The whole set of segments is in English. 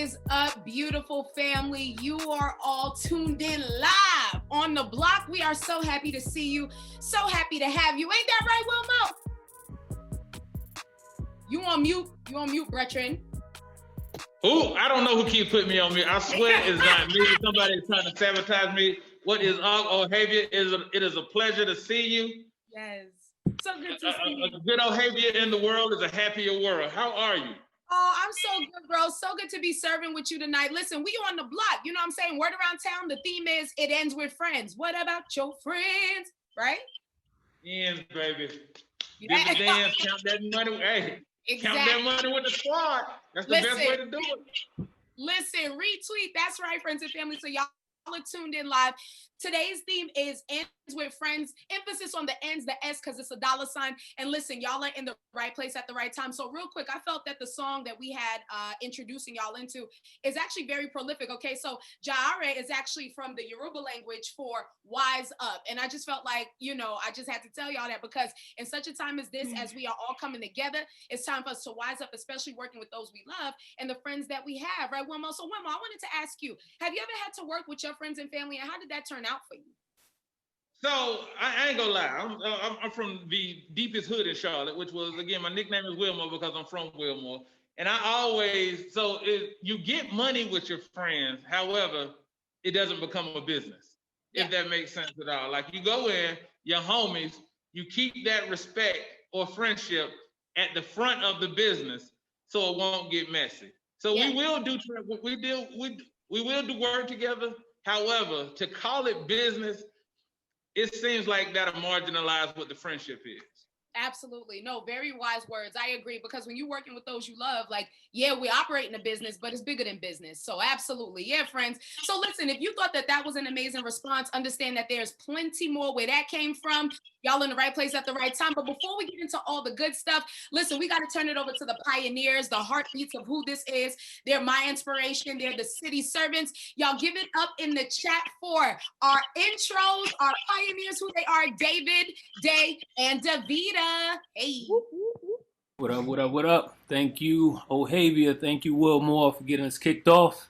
is up, beautiful family? You are all tuned in live on the block. We are so happy to see you. So happy to have you. Ain't that right, Wilmo? You on mute, Brethren. Ooh, I don't know who keeps putting me on mute. I swear it's not me. Somebody is trying to sabotage me. What is up, Ohavia? It is a pleasure to see you. Yes. So good to see you. A good Ohavia in the world is a happier world. How are you? Oh, I'm so good, bro. So good to be serving with you tonight. Listen, we on the block. You know what I'm saying? Word around town, the theme is it ends with friends. What about your friends? Right? Ends, baby. Yeah. Give the dance, count that money. Hey, exactly. Count that money with the squad. That's the best way to do it. Listen, retweet. That's right, friends and family. So y'all are tuned in live. Today's theme is ends with friends. Emphasis on the ends, the S, because it's a dollar sign. And listen, y'all are in the right place at the right time. So real quick, I felt that the song that we had introducing y'all into is actually very prolific. Okay, so Ja'are is actually from the Yoruba language for wise up. And I just felt like, I just had to tell y'all that because in such a time as this, as we are all coming together, it's time for us to wise up, especially working with those we love and the friends that we have, right, Wilmo? So Wilmo, I wanted to ask you, have you ever had to work with your friends and family, and how did that turn out for you? So I ain't gonna lie, I'm from the deepest hood in Charlotte, which was, again, my nickname is Wilmore because I'm from Wilmore. And you get money with your friends. However, it doesn't become a business, if that makes sense at all. Like you go in, your homies, you keep that respect or friendship at the front of the business so it won't get messy. So we will do work together. However, to call it business, it seems like that'll marginalize what the friendship is. Absolutely. No, very wise words. I agree, because when you're working with those you love, we operate in a business, but it's bigger than business. So absolutely. Yeah, friends. So listen, if you thought that was an amazing response, understand that there's plenty more where that came from. Y'all in the right place at the right time. But before we get into all the good stuff, listen, we got to turn it over to the pioneers, the heartbeats of who this is. They're my inspiration. They're the city servants. Y'all give it up in the chat for our intros, our pioneers, who they are: David, Day, and Davida. Hey. What up, what up, what up? Thank you, Ohavia. Thank you, Wilmore, for getting us kicked off.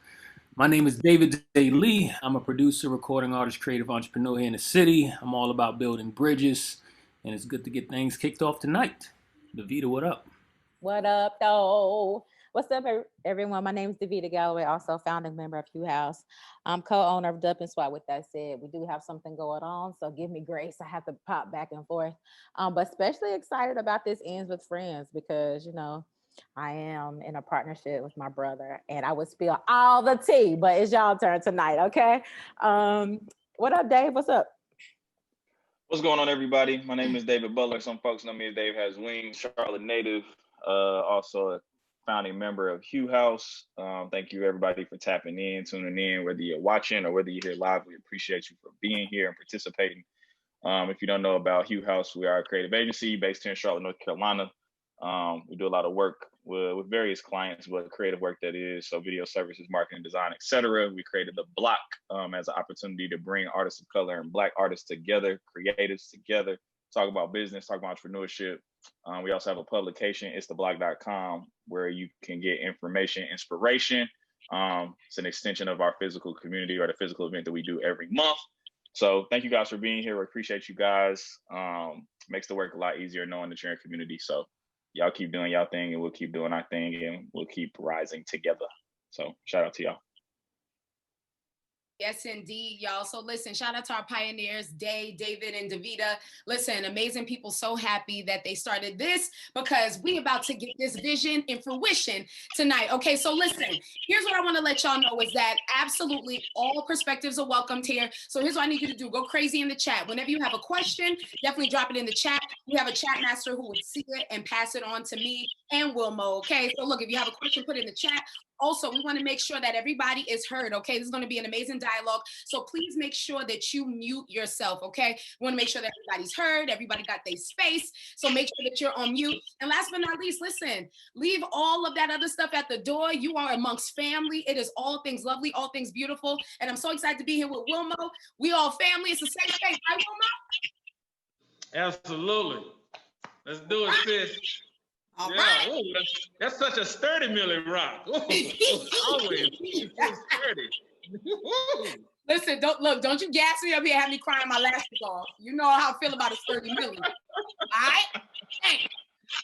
My name is David Day Lee. I'm a producer, recording artist, creative entrepreneur here in the city. I'm all about building bridges, and it's good to get things kicked off tonight. Davida, what up? What up, though? What's up, everyone? My name is Davida Galloway, also founding member of Hugh House. I'm co-owner of Dup and Swat. With that said, we do have something going on, so give me grace. I have to pop back and forth. But especially excited about this Ends with Friends because, I am in a partnership with my brother, and I would spill all the tea, but it's y'all turn tonight, okay? What up, Dave? What's up? What's going on, everybody? My name is David Butler. Some folks know me as Dave Has Wings, Charlotte native, also a founding member of Hugh House. Thank you, everybody, for tapping in, tuning in, whether you're watching or whether you're here live. We appreciate you for being here and participating. If you don't know about Hugh House, we are a creative agency based here in Charlotte, North Carolina. We do a lot of work with various clients, but creative work that is, so video services, marketing, design, etc. We created the block as an opportunity to bring artists of color and Black artists together, creatives together, talk about business, talk about entrepreneurship. We also have a publication, itstheblock.com, where you can get information, inspiration. It's an extension of our physical community or the physical event that we do every month. So thank you guys for being here. We appreciate you guys. Makes the work a lot easier knowing that you're in community. So y'all keep doing y'all thing, and we'll keep doing our thing, and we'll keep rising together. So shout out to y'all. Yes, indeed, y'all. So listen, shout out to our pioneers, Day, David, and Davida. Listen, amazing people. So happy that they started this because we about to get this vision in fruition tonight. Okay, so listen, here's what I want to let y'all know is that absolutely all perspectives are welcomed here. So here's what I need you to do. Go crazy in the chat. Whenever you have a question, definitely drop it in the chat. We have a chat master who would see it and pass it on to me and Wilmo. Okay, so look, if you have a question, put it in the chat. Also, we want to make sure that everybody is heard, okay? This is going to be an amazing dialogue, so please make sure that you mute yourself, okay? We want to make sure that everybody's heard, everybody got their space, so make sure that you're on mute. And last but not least, listen, leave all of that other stuff at the door. You are amongst family. It is all things lovely, all things beautiful, and I'm so excited to be here with Wilmo. We all family. It's the same thing, right, Wilmo? Absolutely. Let's do it, sis. All Yeah, right. ooh, that's such a sturdy Millie Rock. Ooh, always so sturdy. Ooh. Listen, don't you gas me up here, have me crying my elastic off. You know how I feel about a sturdy Millie. All right? Hey.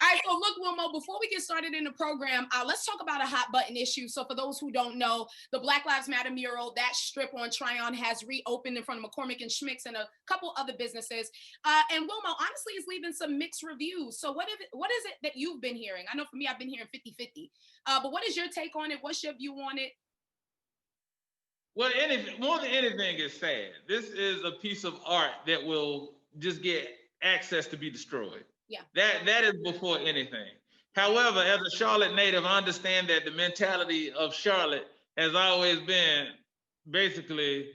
All right, so look, Wilmo, before we get started in the program, let's talk about a hot button issue. So for those who don't know, the Black Lives Matter mural, that strip on Tryon has reopened in front of McCormick and Schmick's and a couple other businesses. And Wilmo, honestly, is leaving some mixed reviews. So what is it that you've been hearing? I know for me, I've been hearing 50-50. But what is your take on it? What's your view on it? Well, more than anything is sad. This is a piece of art that will just get access to be destroyed. Yeah. That is before anything. However, as a Charlotte native, I understand that the mentality of Charlotte has always been basically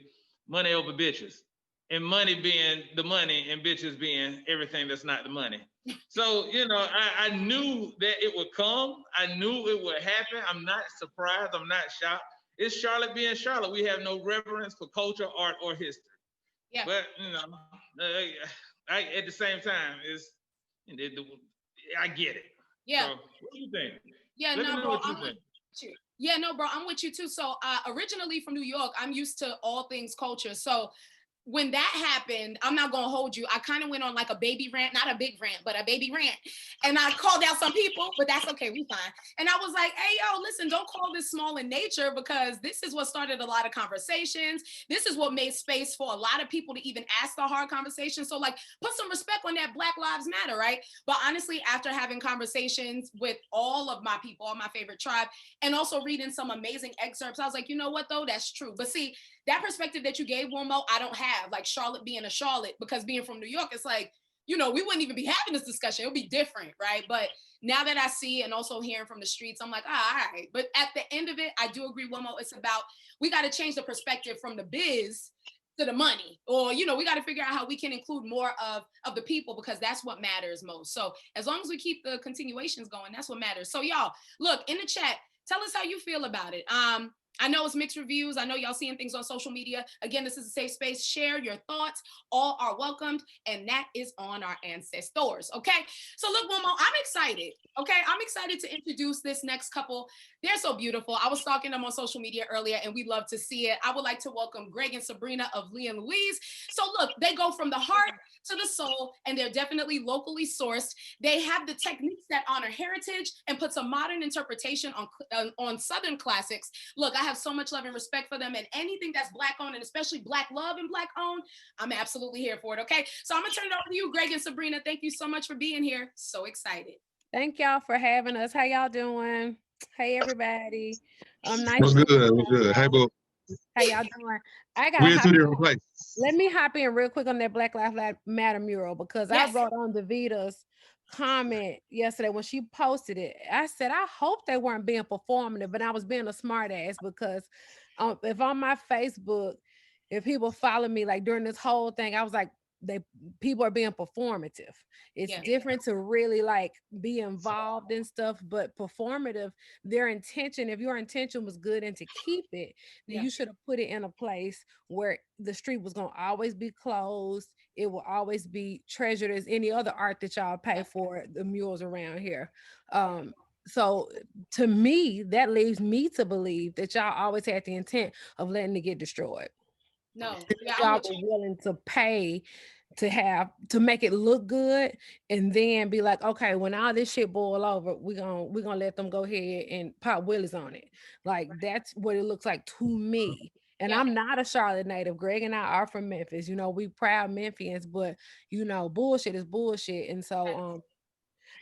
money over bitches, and money being the money and bitches being everything that's not the money. So, I knew that it would come. I knew it would happen. I'm not surprised. I'm not shocked. It's Charlotte being Charlotte. We have no reverence for culture, art, or history. Yeah. But, at the same time, I get it. Yeah. So, what do you think? Yeah, Let me know bro, what you think. Yeah, no, bro, I'm with you too. So originally from New York, I'm used to all things culture. So when that happened, I'm not gonna hold you. I kind of went on like a baby rant, not a big rant, but a baby rant. And I called out some people, but that's okay, we fine. And I was like, hey, yo, listen, don't call this small in nature, because this is what started a lot of conversations. This is what made space for a lot of people to even ask the hard conversations. So like, put some respect on that Black Lives Matter, right? But honestly, after having conversations with all of my people, all my favorite tribe, and also reading some amazing excerpts, I was like, you know what though, that's true. But see, that perspective that you gave, Wilmo, I don't have, like Charlotte being a Charlotte, because being from New York, it's like, we wouldn't even be having this discussion. It would be different, right? But now that I see and also hearing from the streets, I'm like, all right. But at the end of it, I do agree, Wilmo, it's about, we got to change the perspective from the biz to the money, or, we got to figure out how we can include more of the people, because that's what matters most. So as long as we keep the continuations going, that's what matters. So y'all, look, in the chat, tell us how you feel about it. I know it's mixed reviews. I know y'all seeing things on social media. Again, this is a safe space. Share your thoughts. All are welcomed. And that is on our ancestors. Okay. So look, Wilmo, I'm excited. Okay. I'm excited to introduce this next couple. They're so beautiful. I was stalking them on social media earlier and we love to see it. I would like to welcome Greg and Subrina of Leah&Louise. So look, they go from the heart to the soul, and they're definitely locally sourced. They have the techniques that honor heritage and puts a modern interpretation on Southern classics. Look, I have so much love and respect for them, and anything that's Black owned, and especially Black love and Black owned, I'm absolutely here for it. Okay, so I'm gonna turn it over to you, Greg and Subrina. Thank you so much for being here. So excited. Thank y'all for having us. How y'all doing? Hey everybody. Nice. We're good. We're good. Hey, boo. How y'all doing? I got. We're in 2 different places. Let me hop in real quick on that Black Lives Matter mural, because Yes. I wrote on Davita's comment yesterday when she posted it. I said, I hope they weren't being performative, but I was being a smart ass, because if on my Facebook, if people follow me like during this whole thing, I was like, people are being performative. It's different to really like be involved in stuff, but performative, their intention, if your intention was good and to keep it, then you should have put it in a place where the street was going to always be closed. It will always be treasured as any other art that y'all pay for, the murals around here. So to me, that leads me to believe that y'all always had the intent of letting it get destroyed. No, y'all were willing to pay to make it look good, and then be like, okay, when all this shit boil over, we're gonna let them go ahead and pop willies on it. Like that's what it looks like to me. And I'm not a Charlotte native. Greg and I are from Memphis. We proud Memphians, but bullshit is bullshit. And so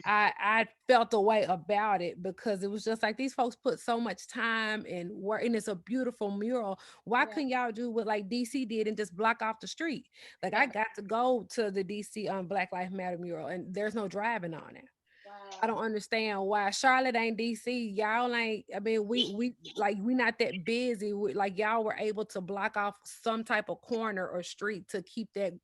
I felt a way about it, because it was just like, these folks put so much time and work, and it's a beautiful mural. Why couldn't y'all do what like DC did and just block off the street? Like I got to go to the DC Black Lives Matter mural, and there's no driving on it. Wow. I don't understand why Charlotte ain't DC. Y'all ain't. I mean, we not that busy. Like y'all were able to block off some type of corner or street to keep the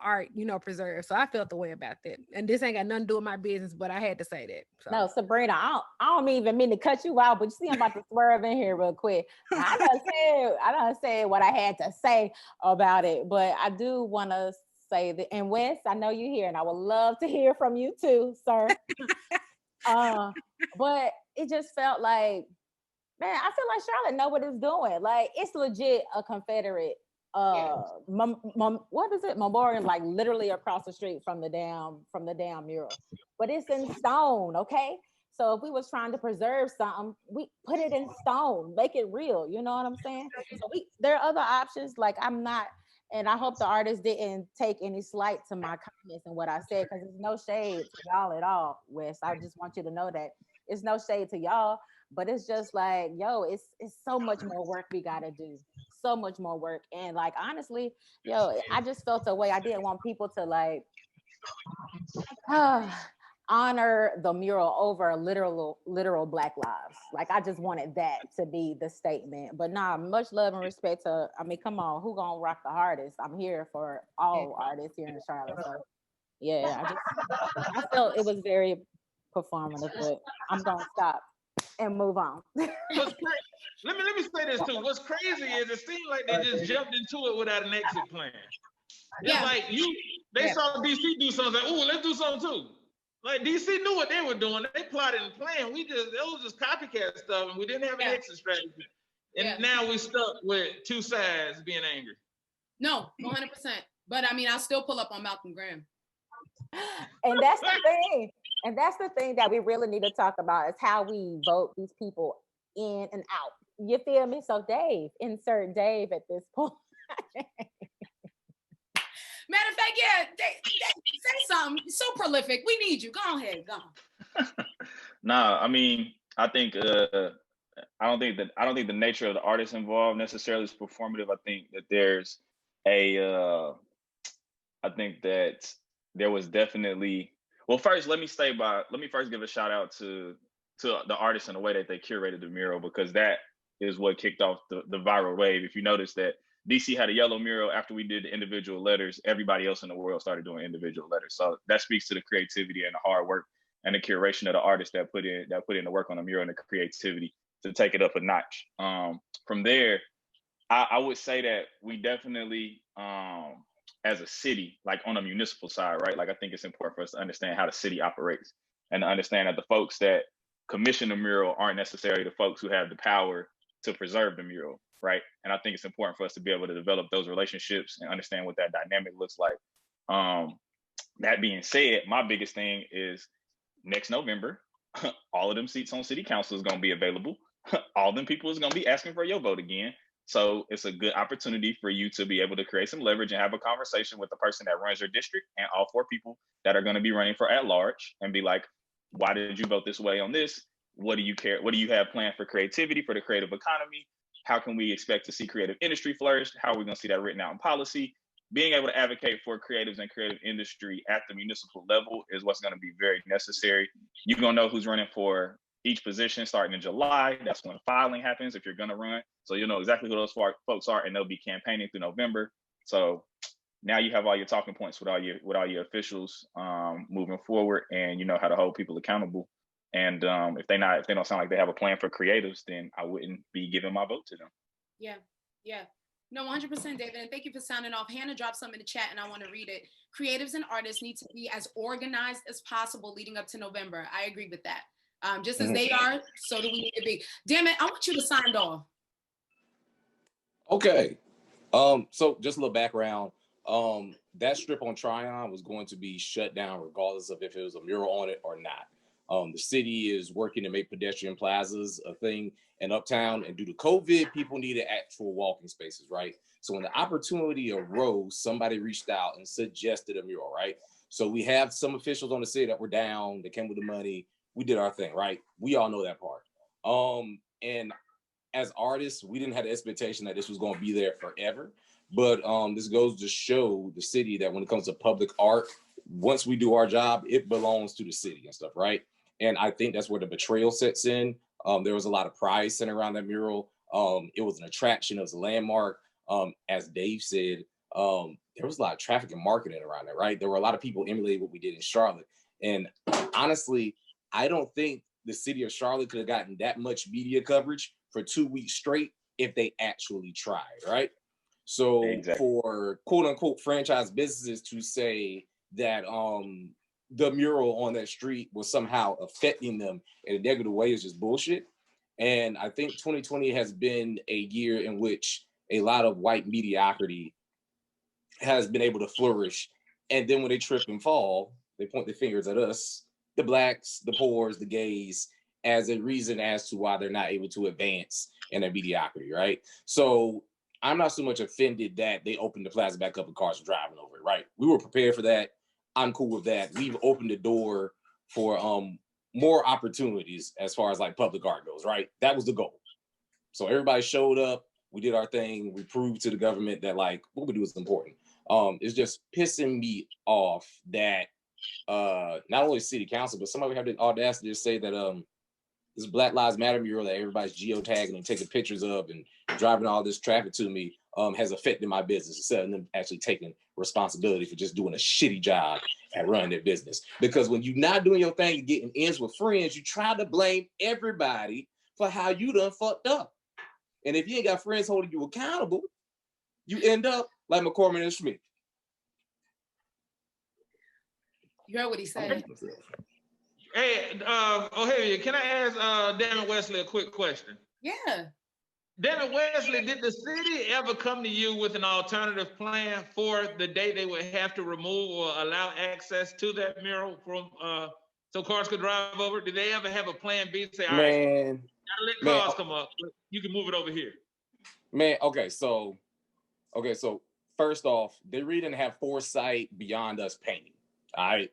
art, preserved. So I felt the way about that. And this ain't got nothing to do with my business, but I had to say that. So. No, Subrina, I don't even mean to cut you out, but you see, I'm about to swerve in here real quick. I done said what I had to say about it, but I do want to say that, and Wes, I know you're here, and I would love to hear from you too, sir. But it just felt like, man, I feel like Charlotte know what it's doing. Like, it's legit a Confederate what is it, memorial, like literally across the street from the damn mural, but it's in stone. Okay, so if we was trying to preserve something, we put it in stone, make it real, you know what I'm saying? So there are other options. Like, I'm not, and I hope the artist didn't take any slight to my comments and what I said, because there's no shade to y'all at all, Wes. I just want you to know that it's no shade to y'all, but it's just like, yo, it's so much more work we gotta do. So much more work. And like, honestly, yo, I just felt a way. I didn't want people to like honor the mural over literal Black lives. Like, I just wanted that to be the statement. But nah, much love and respect to, I mean, come on, who gonna rock the hardest? I'm here for all artists here in Charlotte. So yeah, I felt it was very performative, but I'm gonna stop and move on. Let me say this too. What's crazy is it seemed like they just jumped into it without an exit plan. It's like they saw DC do something, like, oh, let's do something too. Like, DC knew what they were doing. They plotted and planned. It was just copycat stuff, and we didn't have an exit strategy. And now we stuck with two sides being angry. No, 100%. But I mean, I'll still pull up on Malcolm Graham. And that's the thing. And that's the thing that we really need to talk about, is how we vote these people in and out. You feel me? So Dave, insert Dave at this point. Matter of fact, say something. So prolific. We need you. Go ahead. Go. Nah, I mean, I think I don't think the nature of the artists involved necessarily is performative. I think that there's I think that there was definitely, well, first let me first give a shout out to the artists and the way that they curated the mural, because that is what kicked off the viral wave. If you notice that DC had a yellow mural after we did the individual letters, everybody else in the world started doing individual letters. So that speaks to the creativity and the hard work and the curation of the artists that put in the work on the mural and the creativity to take it up a notch. From there, I would say that we definitely, as a city, like on a municipal side, right? Like, I think it's important for us to understand how the city operates and to understand that the folks that commission the mural aren't necessarily the folks who have the power to preserve the mural, right? And I think it's important for us to be able to develop those relationships and understand what that dynamic looks like. That being said, my biggest thing is next November, all of them seats on city council is going to be available. All them people is going to be asking for your vote again. So it's a good opportunity for you to be able to create some leverage and have a conversation with the person that runs your district and all four people that are going to be running for at large, and be like, why did you vote this way on this? What do you care? What do you have planned for creativity, for the creative economy? How can we expect to see creative industry flourish? How are we going to see that written out in policy? Being able to advocate for creatives and creative industry at the municipal level is what's going to be very necessary. You're going to know who's running for each position starting in July. That's when filing happens if you're going to run. So you'll know exactly who those folks are, and they'll be campaigning through November. So now you have all your talking points with all your officials moving forward, and you know how to hold people accountable. And if they don't sound like they have a plan for creatives, then I wouldn't be giving my vote to them. Yeah. No, 100%, David. And thank you for sounding off. Hannah dropped something in the chat and I want to read it. Creatives and artists need to be as organized as possible leading up to November. I agree with that. Just as they are, so do we need to be. Dammit, I want you to sign off. Okay. So just a little background. That strip on Tryon was going to be shut down regardless of if it was a mural on it or not. The city is working to make pedestrian plazas a thing in Uptown, and due to COVID, people needed actual walking spaces, right? So when the opportunity arose, somebody reached out and suggested a mural, right? So we have some officials on the city that were down, they came with the money, we did our thing, right? We all know that part. And as artists, we didn't have the expectation that this was going to be there forever. But this goes to show the city that when it comes to public art, once we do our job, it belongs to the city and stuff, right? And I think that's where the betrayal sets in. There was a lot of pride centered around that mural. It was an attraction, it was a landmark. As Dave said, there was a lot of traffic and marketing around it, right? There were a lot of people emulating what we did in Charlotte. And honestly, I don't think the city of Charlotte could have gotten that much media coverage for 2 weeks straight if they actually tried, right? So Exactly. for quote unquote franchise businesses to say that the mural on that street was somehow affecting them in a negative way is just bullshit. And I think 2020 has been a year in which a lot of white mediocrity has been able to flourish. And then when they trip and fall, they point their fingers at us, the blacks, the poors, the gays, as a reason as to why they're not able to advance in their mediocrity, right? So I'm not so much offended that they opened the plaza back up and cars were driving over it, right? We were prepared for that. I'm cool with that. We've opened the door for more opportunities as far as like public art goes, right? That was the goal. So everybody showed up, we did our thing, we proved to the government that like what we do is important. It's just pissing me off that not only city council, but somebody have the audacity to say that this Black Lives Matter mural that everybody's geotagging and taking pictures of and driving all this traffic to me has affected my business instead of them actually taking responsibility for just doing a shitty job at running their business. Because when you're not doing your thing and getting ends with friends, you try to blame everybody for how you done fucked up. And if you ain't got friends holding you accountable, you end up like McCormick and Schmidt. You heard what he said. Hey, O'Hara, can I ask Dammit Wesley a quick question? Yeah. Dammit Wesley, did the city ever come to you with an alternative plan for the day they would have to remove or allow access to that mural from so cars could drive over? Did they ever have a plan B to say, all right, gotta let cars come up, but you can move it over here? Man, okay, so first off, they really didn't have foresight beyond us painting. All right.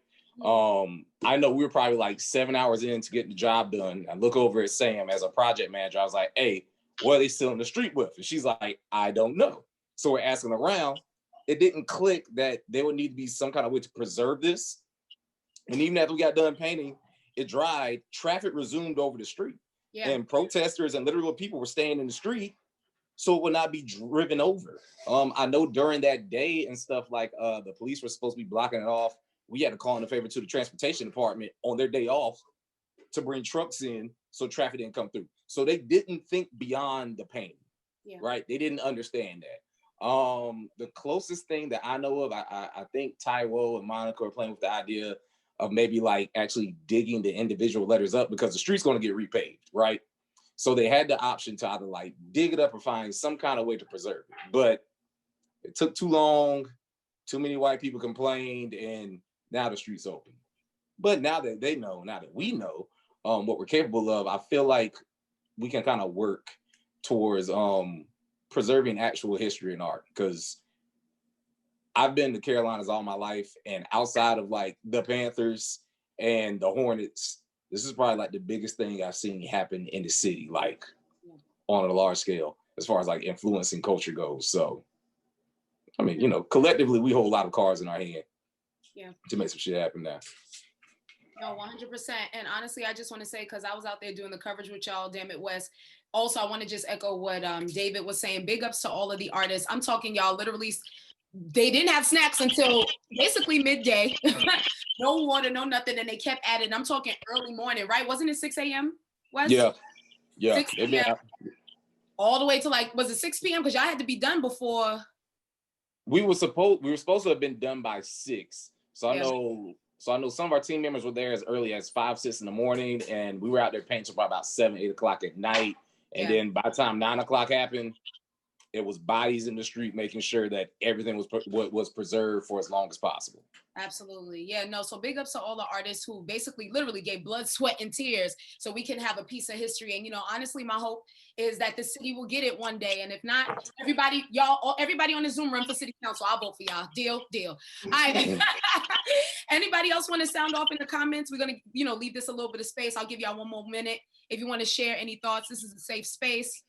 I know we were probably like 7 hours in to get the job done. I look over at Sam as a project manager. I was like, hey, what are they still in the street with? And she's like, I don't know. So we're asking around. It didn't click that there would need to be some kind of way to preserve this. And even after we got done painting, it dried, traffic resumed over the street. Yeah. And protesters and literal people were staying in the street so it would not be driven over. I know during that day and stuff like the police were supposed to be blocking it off. We had to call in a favor to the transportation department on their day off to bring trucks in so traffic didn't come through. So they didn't think beyond the pain, right? They didn't understand that. The closest thing that I know of, I think Taiwo and Monica are playing with the idea of maybe like actually digging the individual letters up because the street's going to get repaved, right? So they had the option to either like dig it up or find some kind of way to preserve it. But it took too long, too many white people complained, and now the street's open. But now that they know, now that we know what we're capable of, I feel like we can kind of work towards preserving actual history and art. Because I've been to Carolinas all my life, and outside of like the Panthers and the Hornets, this is probably like the biggest thing I've seen happen in the city, like on a large scale, as far as like influencing culture goes. So, I mean, you know, collectively, we hold a lot of cards in our hand to make some shit happen now. No, 100%. And honestly, I just want to say, because I was out there doing the coverage with y'all, Dammit West. Also, I want to just echo what David was saying. Big ups to all of the artists. I'm talking y'all literally, they didn't have snacks until basically midday. No water, no nothing. And they kept at it. I'm talking early morning, right? Wasn't it 6 a.m.? West? Yeah. 6 p.m. All the way to like, was it 6 p.m.? Because y'all had to be done before. We were supposed to have been done by 6. So I know some of our team members were there as early as 5, 6 in the morning, and we were out there painting by about 7, 8 o'clock at night. And then by the time 9 o'clock happened, it was bodies in the street, making sure that everything was preserved for as long as possible. Absolutely. Yeah, no. So big ups to all the artists who basically literally gave blood, sweat, and tears so we can have a piece of history. And, you know, honestly, my hope is that the city will get it one day. And if not, everybody on the Zoom run for city council, I'll vote for y'all. Deal. All right. Anybody else want to sound off in the comments? We're going to, you know, leave this a little bit of space. I'll give y'all one more minute. If you want to share any thoughts, this is a safe space.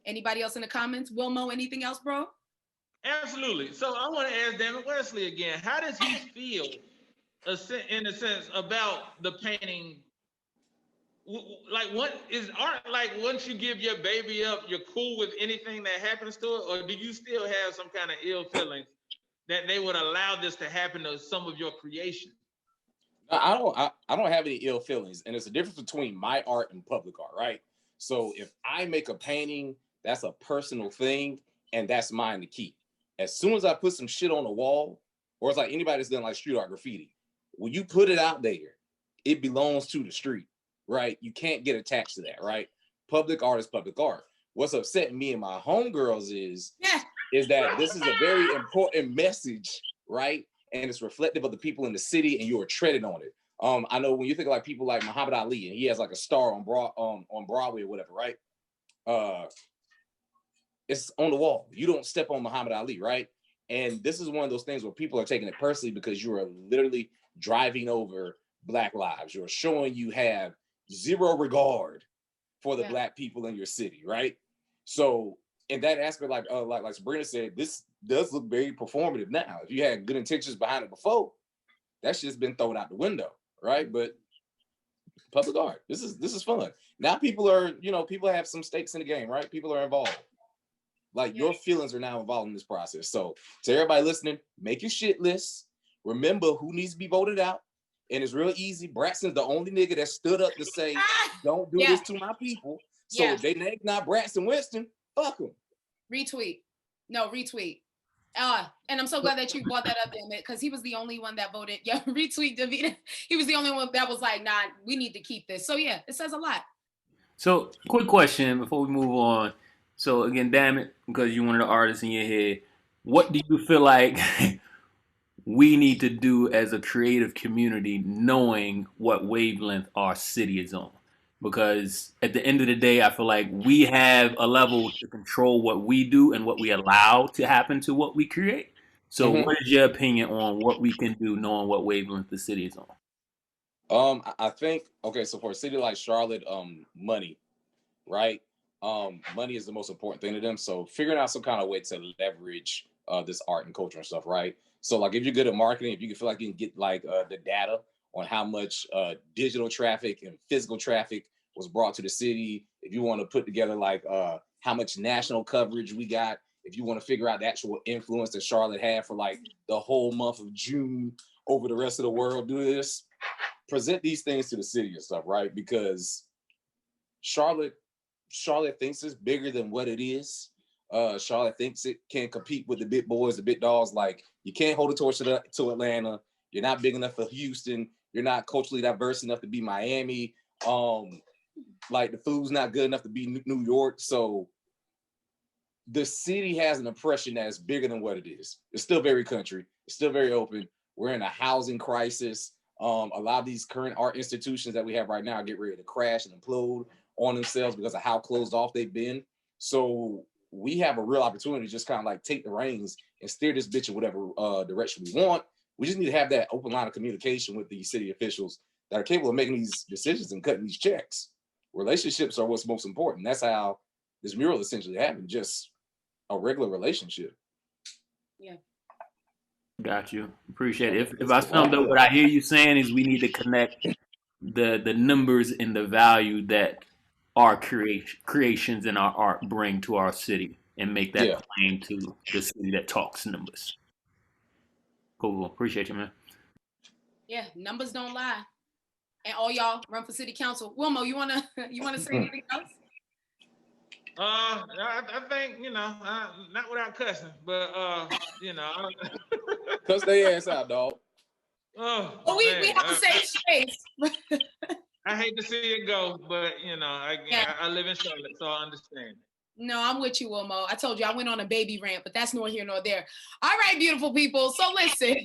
Anybody else in the comments? Wilmo, anything else, bro? Absolutely. So I want to ask Dammit Wesley again. How does he feel, in a sense, about the painting? Like, what is art like? Once you give your baby up, you're cool with anything that happens to it, or do you still have some kind of ill feelings that they would allow this to happen to some of your creation? I don't have any ill feelings, and there's a difference between my art and public art, right? So if I make a painting, that's a personal thing. and that's mine to keep. As soon as I put some shit on the wall, or it's like anybody that's done like street art graffiti, when you put it out there, it belongs to the street, right? You can't get attached to that, right? Public art is public art. What's upsetting me and my homegirls is that this is a very important message, right? And it's reflective of the people in the city, and you are treading on it. I know when you think of like people like Muhammad Ali, and he has like a star on Broadway or whatever, right? It's on the wall. You don't step on Muhammad Ali, right? And this is one of those things where people are taking it personally because you are literally driving over Black lives. You're showing you have zero regard for the Black people in your city, right? So in that aspect, like Subrina said, this does look very performative now. If you had good intentions behind it before, that's just been thrown out the window, right? But public art, this is fun. Now people are, people have some stakes in the game, right? People are involved. Like your feelings are now involved in this process. So to everybody listening, make your shit list. Remember who needs to be voted out. And it's real easy. Braxton's the only nigga that stood up to say, don't do this to my people. So if they name not Braxton Winston, fuck them. Retweet. No, retweet. And I'm so glad that you brought that up, Dammit, because he was the only one that voted. Yeah, retweet Davida. He was the only one that was like, nah, we need to keep this. So yeah, it says a lot. So quick question before we move on. So again, Dammit, because you're one of the artists in your head, what do you feel like we need to do as a creative community, knowing what wavelength our city is on? Because at the end of the day, I feel like we have a level to control what we do and what we allow to happen to what we create. So what is your opinion on what we can do, knowing what wavelength the city is on? I think, okay, so for a city like Charlotte, money, right? Money is the most important thing to them. So figuring out some kind of way to leverage this art and culture and stuff, right? So like if you're good at marketing, if you can feel like you can get like the data on how much digital traffic and physical traffic was brought to the city, if you want to put together like how much national coverage we got, if you want to figure out the actual influence that Charlotte had for like the whole month of June over the rest of the world, do this, present these things to the city and stuff, right? Because Charlotte thinks it's bigger than what it is. Charlotte thinks it can compete with the big boys, the big dogs. Like you can't hold a torch to Atlanta. You're not big enough for Houston. You're not culturally diverse enough to be Miami. Like the food's not good enough to be New York. So the city has an impression that it's bigger than what it is. It's still very country. It's still very open. We're in a housing crisis. A lot of these current art institutions that we have right now get ready to crash and implode on themselves because of how closed off they've been. So we have a real opportunity to just kind of like take the reins and steer this bitch in whatever direction we want. We just need to have that open line of communication with the city officials that are capable of making these decisions and cutting these checks. Relationships are what's most important. That's how this mural essentially happened, just a regular relationship. Yeah. Got you. Appreciate it. If I summed up what I hear you saying is we need to connect the numbers and the value that our creations and our art bring to our city and make that claim to the city that talks numbers. Cool. Appreciate you, man. Yeah, numbers don't lie. And all y'all run for city council. Wilmo, you wanna say anything else? I think, not without cussing, but cuss their ass out, dog. We have the same space. I hate to see it go, but I live in Charlotte, so I understand. No, I'm with you, Wilmo. I told you I went on a baby rant, but that's nor here nor there. All right, beautiful people. So listen.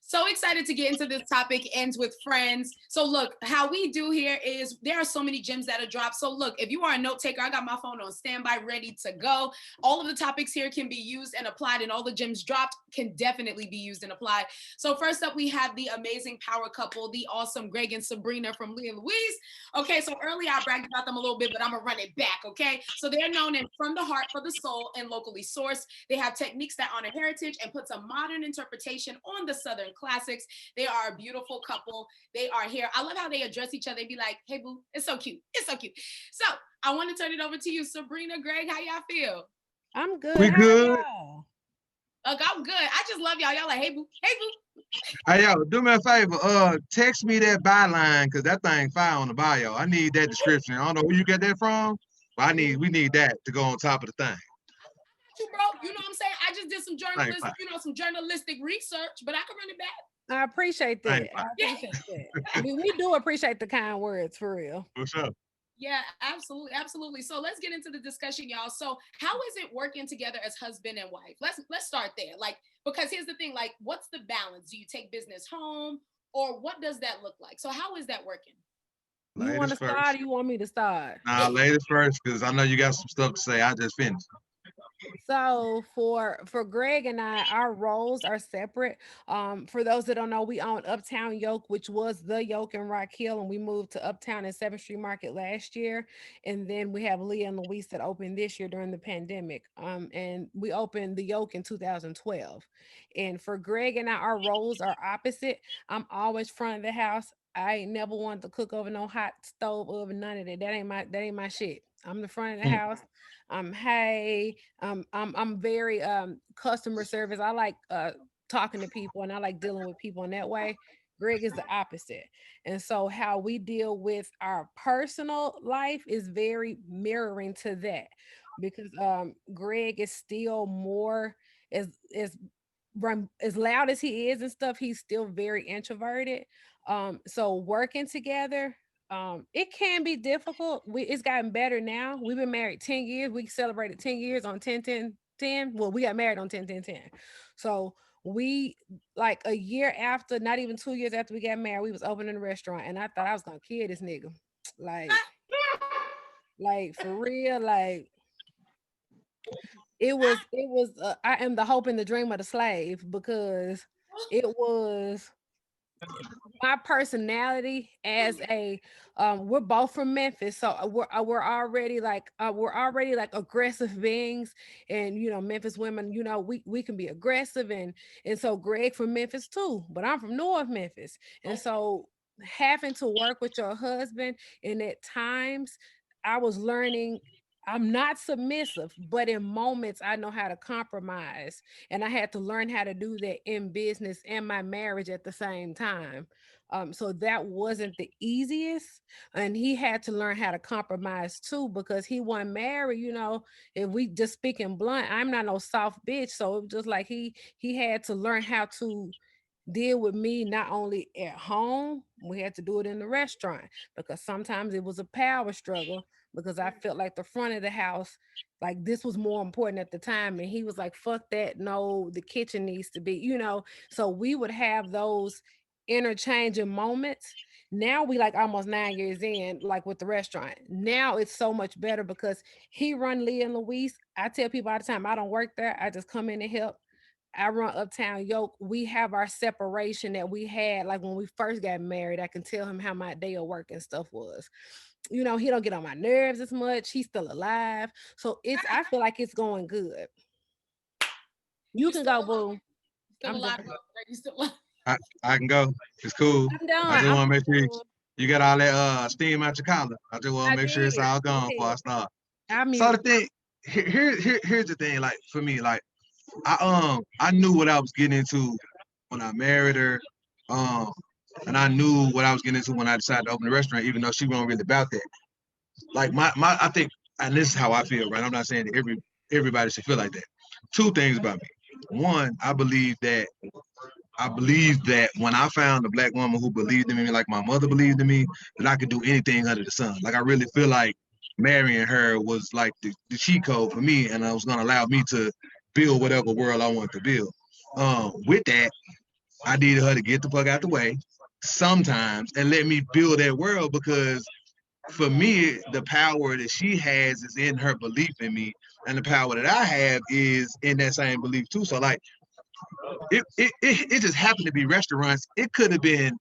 So excited to get into this topic, ends with friends. So look, how we do here is there are so many gems that are dropped. So look, if you are a note taker, I got my phone on standby, ready to go. All of the topics here can be used and applied, and all the gems dropped can definitely be used and applied. So first up, we have the amazing power couple, the awesome Greg and Subrina from Leah&Louise. Okay, so earlier I bragged about them a little bit, but I'm gonna run it back, okay? So they're known in From the Heart for the Soul and locally sourced. They have techniques that honor heritage and puts a modern interpretation on the Southern classics. They are a beautiful couple. They are here. I love how they address each other. They be like, hey, boo, it's so cute. It's so cute. So I want to turn it over to you, Subrina, Greg. How y'all feel? I'm good. We good. Look, I'm good. I just love y'all. Y'all like, hey, boo, hey, boo. Hey, yo, do me a favor. Text me that byline, because that thing fire on the bio. I need that description. I don't know where you get that from, but we need that to go on top of the thing. you, bro. You know what I'm saying? I just did some journalistic, some journalistic research, but I can run it back. I appreciate that. I appreciate that. We do appreciate the kind words for real. For sure. Yeah, absolutely, absolutely. So let's get into the discussion, y'all. So how is it working together as husband and wife? Let's start there. Like, because here's the thing, like, what's the balance? Do you take business home, or what does that look like? So how is that working? You want to start, or you want me to start? Nah, ladies first, because I know you got some stuff to say. I just finished. So for Greg and I, our roles are separate. For those that don't know, we own Uptown Yoke, which was the Yoke in Rock Hill, and we moved to Uptown and 7th Street Market last year. And then we have Leah&Louise that opened this year during the pandemic. And we opened the Yoke in 2012. And for Greg and I, our roles are opposite. I'm always front of the house. I ain't never wanted to cook over no hot stove oven, none of that. That ain't my shit. I'm the front of the house. I'm very customer service. I like talking to people, and I like dealing with people in that way. Greg is the opposite. And so how we deal with our personal life is very mirroring to that, because Greg is still more as loud as he is and stuff, he's still very introverted. So working together, it can be difficult. It's gotten better now. We've been married 10 years. We celebrated 10 years on 10-10-10. Well, we got married on 10-10-10. So we, like a year after, not even 2 years after we got married, we was opening a restaurant, and I thought I was gonna kill this nigga. Like for real, like it was I am the hope and the dream of the slave, because it was my personality as a we're both from Memphis, so we're already like aggressive beings, and Memphis women, we can be aggressive, and so Greg from Memphis too, but I'm from North Memphis, and so having to work with your husband, and at times I was learning I'm not submissive, but in moments I know how to compromise, and I had to learn how to do that in business and my marriage at the same time. So that wasn't the easiest, and he had to learn how to compromise too, because he wasn't married. If we just speaking blunt, I'm not no soft bitch, so it was just like he had to learn how to deal with me, not only at home, we had to do it in the restaurant, because sometimes it was a power struggle, because I felt like the front of the house, like this was more important at the time, and he was like, fuck that, no, the kitchen needs to be, so we would have those interchanging moments. Now we like almost 9 years in, like with the restaurant, now it's so much better because he run Leah&Louise. I tell people all the time, I don't work there, I just come in and help. I run Uptown Yoke. We have our separation that we had like when we first got married. I can tell him how my day of work and stuff was. He don't get on my nerves as much. He's still alive. So I feel like it's going good. You can go, boo. Still alive. You still alive? I can go. It's cool. I'm done. I just want to make sure you got all that steam out your collar. I just want to make sure it's all gone before I start. So the thing, here's the thing, like for me, like I knew what I was getting into when I married her, and I knew what I was getting into when I decided to open the restaurant, even though she wasn't really about that. Like I think, and this is how I feel, right? I'm not saying that everybody should feel like that. Two things about me. One, I believe that when I found a black woman who believed in me, like my mother believed in me, that I could do anything under the sun. Like I really feel like marrying her was like the cheat code for me, and it was gonna allow me to build whatever world I want to build. With that, I needed her to get the fuck out the way sometimes and let me build that world, because for me, the power that she has is in her belief in me, and the power that I have is in that same belief too. So like, it just happened to be restaurants. It could have been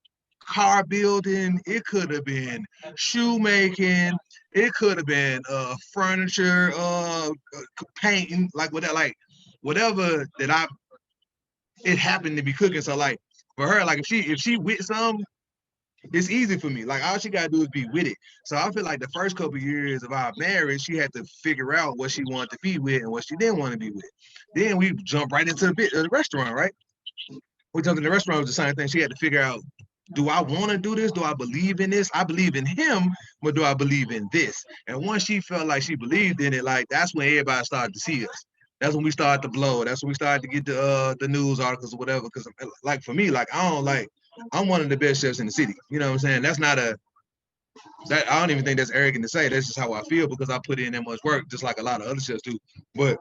car building. It could have been shoemaking. It could have been furniture, painting, like whatever that it happened to be cooking. So like for her, like if she with some, it's easy for me. Like all she gotta do is be with it. So I feel like the first couple of years of our marriage, she had to figure out what she wanted to be with and what she didn't want to be with. Then we jumped right into the restaurant, right? We jumped in the restaurant, it was the same thing. She had to figure out, do I want to do this? Do I believe in this? I believe in him, but do I believe in this? And once she felt like she believed in it, like that's when everybody started to see us. That's when we started to blow. That's when we started to get the news articles or whatever. Because like for me, like I'm one of the best chefs in the city. You know what I'm saying? That's not that I don't even think that's arrogant to say. That's just how I feel because I put in that much work, just like a lot of other chefs do. But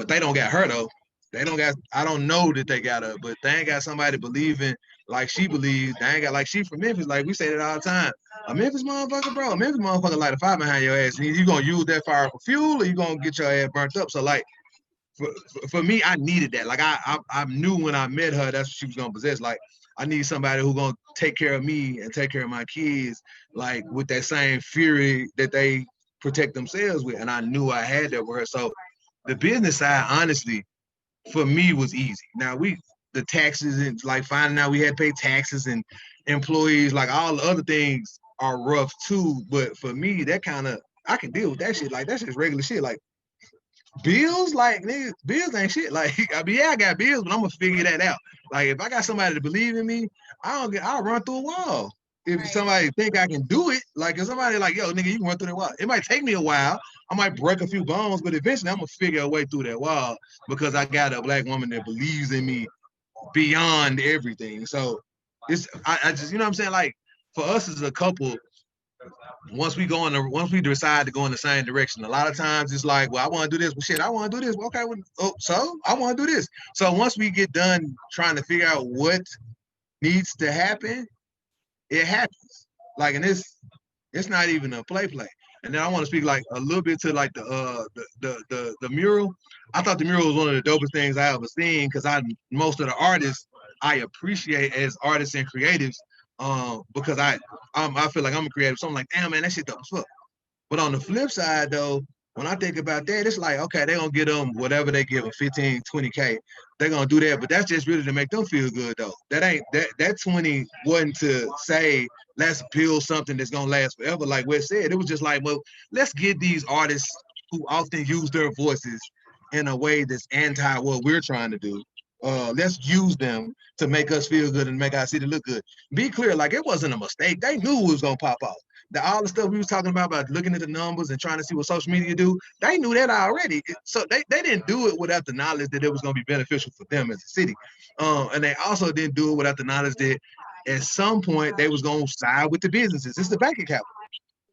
they don't got her though. They don't got. I don't know that they got her, but they ain't got somebody believing like she believes. They ain't got like she from Memphis. Like we say that all the time. A Memphis motherfucker, bro. A Memphis motherfucker light a fire behind your ass. And you gonna use that fire for fuel, or you gonna get your ass burnt up. So like, for me, I needed that. Like I knew when I met her, that's what she was gonna possess. Like I need somebody who gonna take care of me and take care of my kids, like with that same fury that they protect themselves with. And I knew I had that with her. So the business side, honestly, for me was easy. Now the taxes and like finding out we had to pay taxes and employees, like all the other things are rough too. But for me, that kind of I can deal with that shit. Like that's just regular shit. Like bills, like nigga, bills ain't shit. Like I mean, yeah, I got bills, but I'm gonna figure that out. Like if I got somebody to believe in me, I'll run through a wall. If somebody think I can do it, like if somebody like, yo, nigga, you can run through that wall. It might take me a while. I might break a few bones, but eventually I'm gonna figure a way through that wall because I got a black woman that believes in me beyond everything. So I just, you know what I'm saying? Like for us as a couple, once we decide to go in the same direction, a lot of times it's like, well, I want to do this. Well, shit, I want to do this. Well, okay, well, so I want to do this. So once we get done trying to figure out what needs to happen, it happens. Like, and it's not even a play. And then I want to speak like a little bit to like the mural. I thought the mural was one of the dopest things I ever seen because most of the artists I appreciate as artists and creatives, because I feel like I'm a creative. So I'm like, damn man, that shit dope as fuck. But on the flip side though, when I think about that, it's like, okay, they're gonna get them whatever they give them, 15, 20K. They're gonna do that, but that's just really to make them feel good though. That 20 wasn't to say, let's build something that's gonna last forever. Like Wes said, it was just like, well, let's get these artists who often use their voices in a way that's anti what we're trying to do. Let's use them to make us feel good and make our city look good. Be clear, like it wasn't a mistake. They knew it was gonna pop off. All the stuff we was talking about looking at the numbers and trying to see what social media do, they knew that already. So they didn't do it without the knowledge that it was going to be beneficial for them as a city. And they also didn't do it without the knowledge that at some point they was going to side with the businesses. It's the banking capital.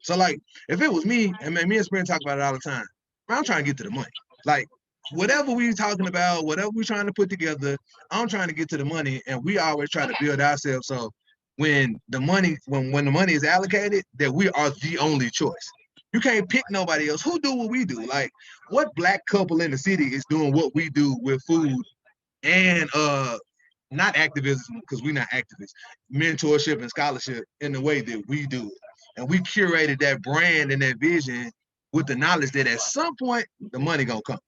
So like, if it was me, and man, me and Subrina talk about it all the time, man, I'm trying to get to the money. Like, whatever we talking about, whatever we trying to put together, I'm trying to get to the money, and we always try to build ourselves so when the money is allocated, that we are the only choice. You can't pick nobody else. Who do what we do? Like, what black couple in the city is doing what we do with food and not activism, because we're not activists, mentorship and scholarship in the way that we do it. And we curated that brand and that vision with the knowledge that at some point the money gonna come.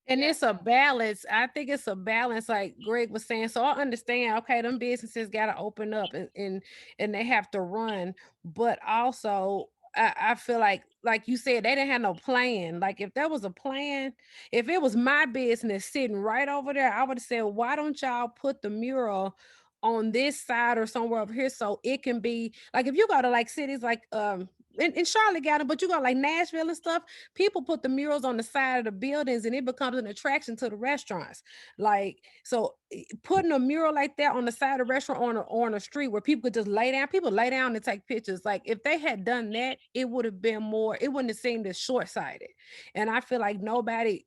And it's a balance. I think it's a balance, like Greg was saying. So I understand, okay, them businesses got to open up and they have to run. But also, I feel like you said, they didn't have no plan. Like if there was a plan, if it was my business sitting right over there, I would have said, why don't y'all put the mural on this side or somewhere over here so it can be like, if you go to like cities like in Charlotte got them, but you go like Nashville and stuff, people put the murals on the side of the buildings and it becomes an attraction to the restaurants. Like, so putting a mural like that on the side of the restaurant on a street where people could just lay down, people lay down and take pictures. Like if they had done that, it would have been more, it wouldn't have seemed as short-sighted. And I feel like nobody,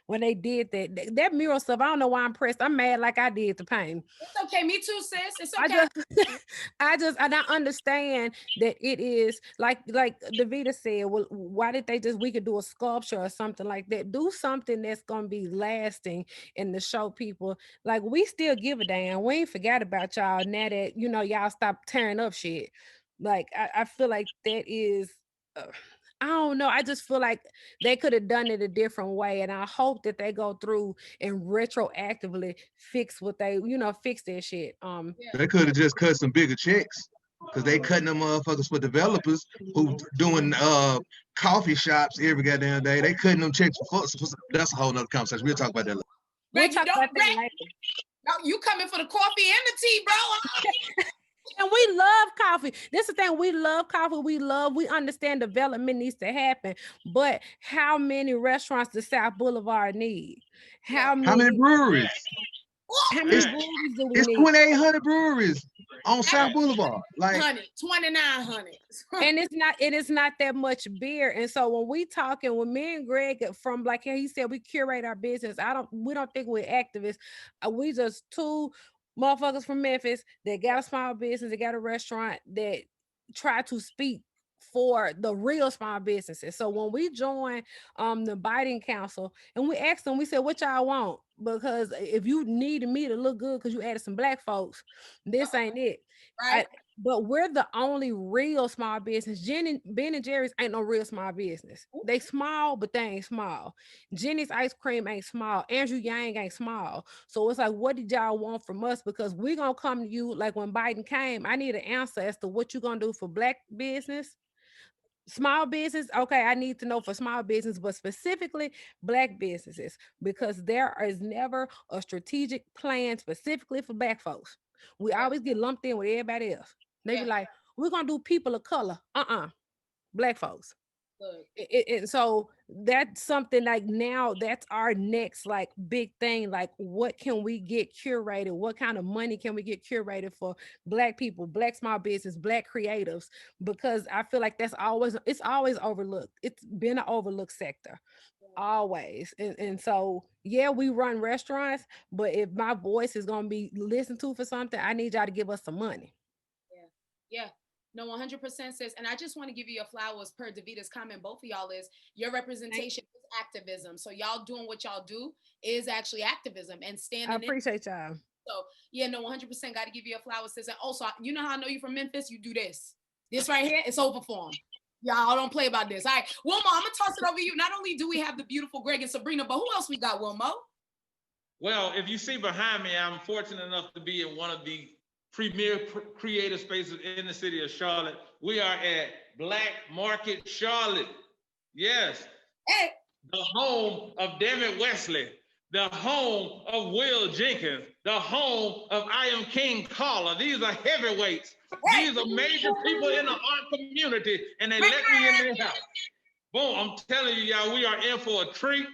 when they did that mural stuff, I don't know why I'm pressed. I'm mad like I did the pain. It's okay. Me too, sis. It's okay. I understand that it is like Davita said, well, why did we could do a sculpture or something like that? Do something that's going to be lasting and to show people, like, we still give a damn. We ain't forgot about y'all now that, y'all stop tearing up shit. Like, I feel like that is... I don't know. I just feel like they could have done it a different way. And I hope that they go through and retroactively fix what they, fix their shit. They could have just cut some bigger checks because they cutting them motherfuckers for developers who doing coffee shops every goddamn day. They cutting them checks for that's a whole nother conversation. We'll talk about that later. We'll talk about that later. No, you coming for the coffee and the tea, bro. And we love coffee. This is the thing. We love coffee. We understand development needs to happen. But how many restaurants does South Boulevard need? How How many many breweries? breweries Right. do we It's need? 2,800 breweries on South Right. Boulevard. Like, 2,900. And it is not that much beer. And so when we talking, when me and Greg from, like he said, we curate our business. We don't think we're activists. We just two motherfuckers from Memphis that got a small business, that got a restaurant, that try to speak for the real small businesses. So when we joined the Biden Council and we asked them, we said, what y'all want? Because if you need me to look good because you added some black folks, this ain't it. Right. But we're the only real small business. Ben and Jerry's ain't no real small business. They small, but they ain't small. Jenny's ice cream ain't small. Andrew Yang ain't small. So it's like, what did y'all want from us? Because we're going to come to you like when Biden came. I need an answer as to what you're going to do for black business. Small business, okay, I need to know for small business, but specifically black businesses, because there is never a strategic plan specifically for black folks. We always get lumped in with everybody else. They be like, we're gonna do people of color. Black folks. So that's something like now that's our next like big thing. Like, what can we get curated? What kind of money can we get curated for black people, black small business, black creatives? Because I feel like it's always overlooked. It's been an overlooked sector. Always. And so yeah, we run restaurants, but if my voice is gonna be listened to for something, I need y'all to give us some money. Yeah. No, 100% sis. And I just want to give you your flowers per Davita's comment. Both of y'all is your representation is activism. So y'all doing what y'all do is actually activism and standing. I appreciate y'all. So yeah, no, 100% got to give you your flowers sis. And also, you know how I know you from Memphis? You do this. This right here, it's over for them. Y'all don't play about this. All right, Wilmo, I'm gonna toss it over to you. Not only do we have the beautiful Greg and Subrina, but who else we got, Wilmo? Well, if you see behind me, I'm fortunate enough to be in one of the premier creative spaces in the city of Charlotte. We are at Black Market Charlotte. Yes. Hey. The home of Dammit Wesley, the home of Will Jenkins, the home of I Am King Collier. These are heavyweights. Hey. These are major people in the art community, and they let me in their house. Boom, I'm telling you, y'all, we are in for a treat.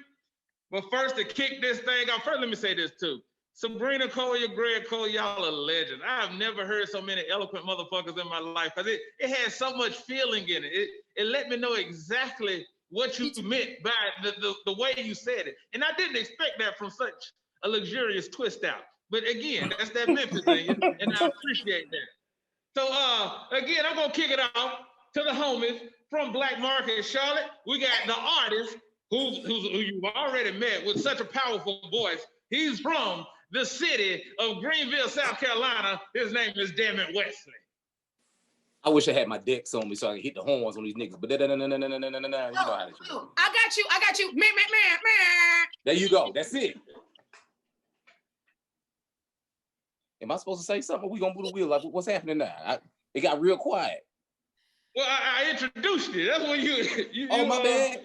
But first, to kick this thing off, first, let me say this too. Subrina, Collier, Greg, Collier, y'all are legends. I have never heard so many eloquent motherfuckers in my life, because it had so much feeling in it. It let me know exactly what you meant by the way you said it. And I didn't expect that from such a luxurious twist out. But again, that's that Memphis thing, and I appreciate that. So again, I'm gonna kick it off to the homies from Black Market Charlotte. We got the artist who you've already met with such a powerful voice. He's from the city of Greenville, South Carolina. His name is Dammit Wesley. I wish I had my decks on me so I could hit the horns on these niggas. But no. You know how this is. I got you. Man. There you go. That's it. Am I supposed to say something? We gonna move the wheel? Like, what's happening now? It got real quiet. Well, I introduced you. That's when you oh, my bad.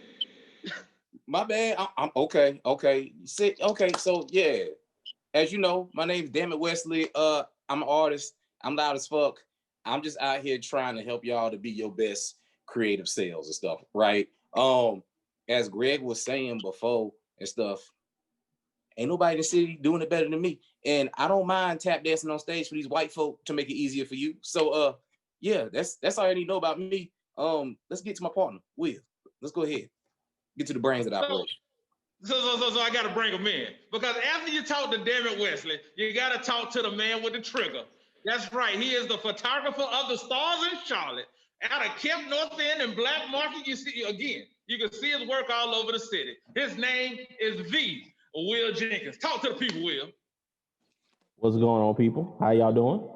My bad. I'm okay. Okay. So yeah. As you know, my name is Dammit Wesley. I'm an artist. I'm loud as fuck. I'm just out here trying to help y'all to be your best creative selves and stuff, right? As Greg was saying before and stuff, ain't nobody in the city doing it better than me. And I don't mind tap dancing on stage for these white folk to make it easier for you. So yeah, that's all I need to know about me. Let's get to my partner, Will. Let's go ahead. Get to the brains of the operation. So I got to bring him in, because after you talk to Dammit Wesley, you got to talk to the man with the trigger. That's right. He is the photographer of the stars in Charlotte. Out of Kemp North End and Black Market, you can see his work all over the city. His name is Will Jenkins. Talk to the people, Will. What's going on, people? How y'all doing?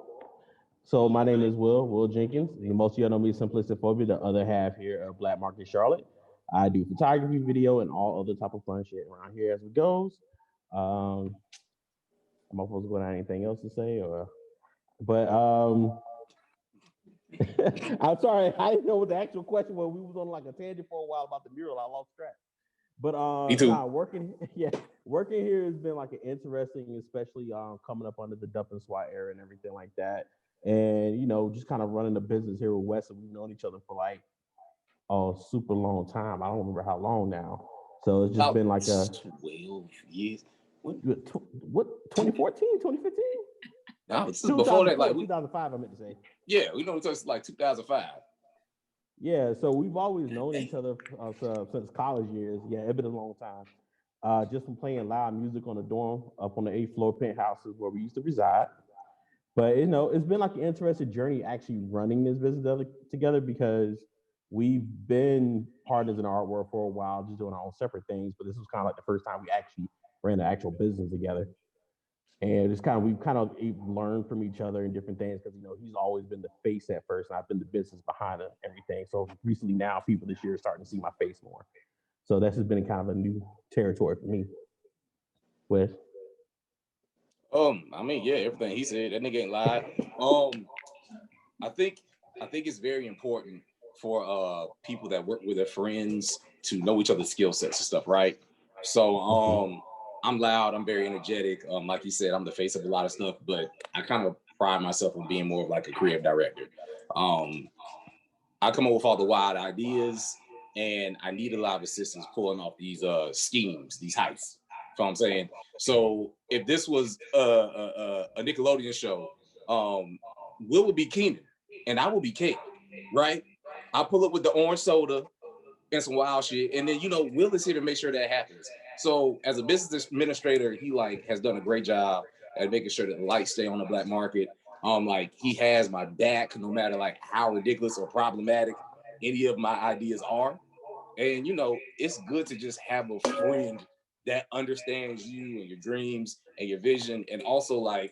So my name is Will Jenkins. Most of y'all know me as Simplistic Phobia, the other half here of Black Market Charlotte. I do photography, video, and all other type of fun shit around here as it goes. Am I supposed to go to anything else to say, or? But I'm sorry, I didn't know what the actual question was. We was on like a tangent for a while about the mural. I lost track. But me too. Working here has been like an interesting, especially coming up under the dump and swat era and everything like that. And just kind of running the business here with Wesley. We've known each other for like a super long time. I don't remember how long now. So it's just About been like 12 years. what 2014, 2015? No, this is before that, like 2005, I meant to say. Yeah, we know each other like 2005. Yeah, so we've always known each other since college years. Yeah, it's been a long time. Just from playing loud music on the dorm up on the 8th floor penthouses where we used to reside. But it's been like an interesting journey actually running this business together, because we've been partners in the art world for a while, just doing our own separate things. But this was kind of like the first time we actually ran the actual business together. And we've kind of learned from each other and different things, because he's always been the face at first, and I've been the business behind everything. So recently now, people this year are starting to see my face more. So this has been kind of a new territory for me. I mean, yeah, everything he said, that nigga ain't lied. I think it's very important for people that work with their friends to know each other's skill sets and stuff, right? So I'm loud, I'm very energetic. Like you said, I'm the face of a lot of stuff, but I kind of pride myself on being more of like a creative director. I come up with all the wild ideas, and I need a lot of assistance pulling off these schemes, these heists. You know what I'm saying? So if this was a Nickelodeon show, Will would be Keenan and I will be Kate, right? I pull up with the orange soda and some wild shit, and then Will is here to make sure that happens. So as a business administrator, he has done a great job at making sure that the lights stay on the black market. He has my back no matter like how ridiculous or problematic any of my ideas are. And it's good to just have a friend that understands you and your dreams and your vision. And also, I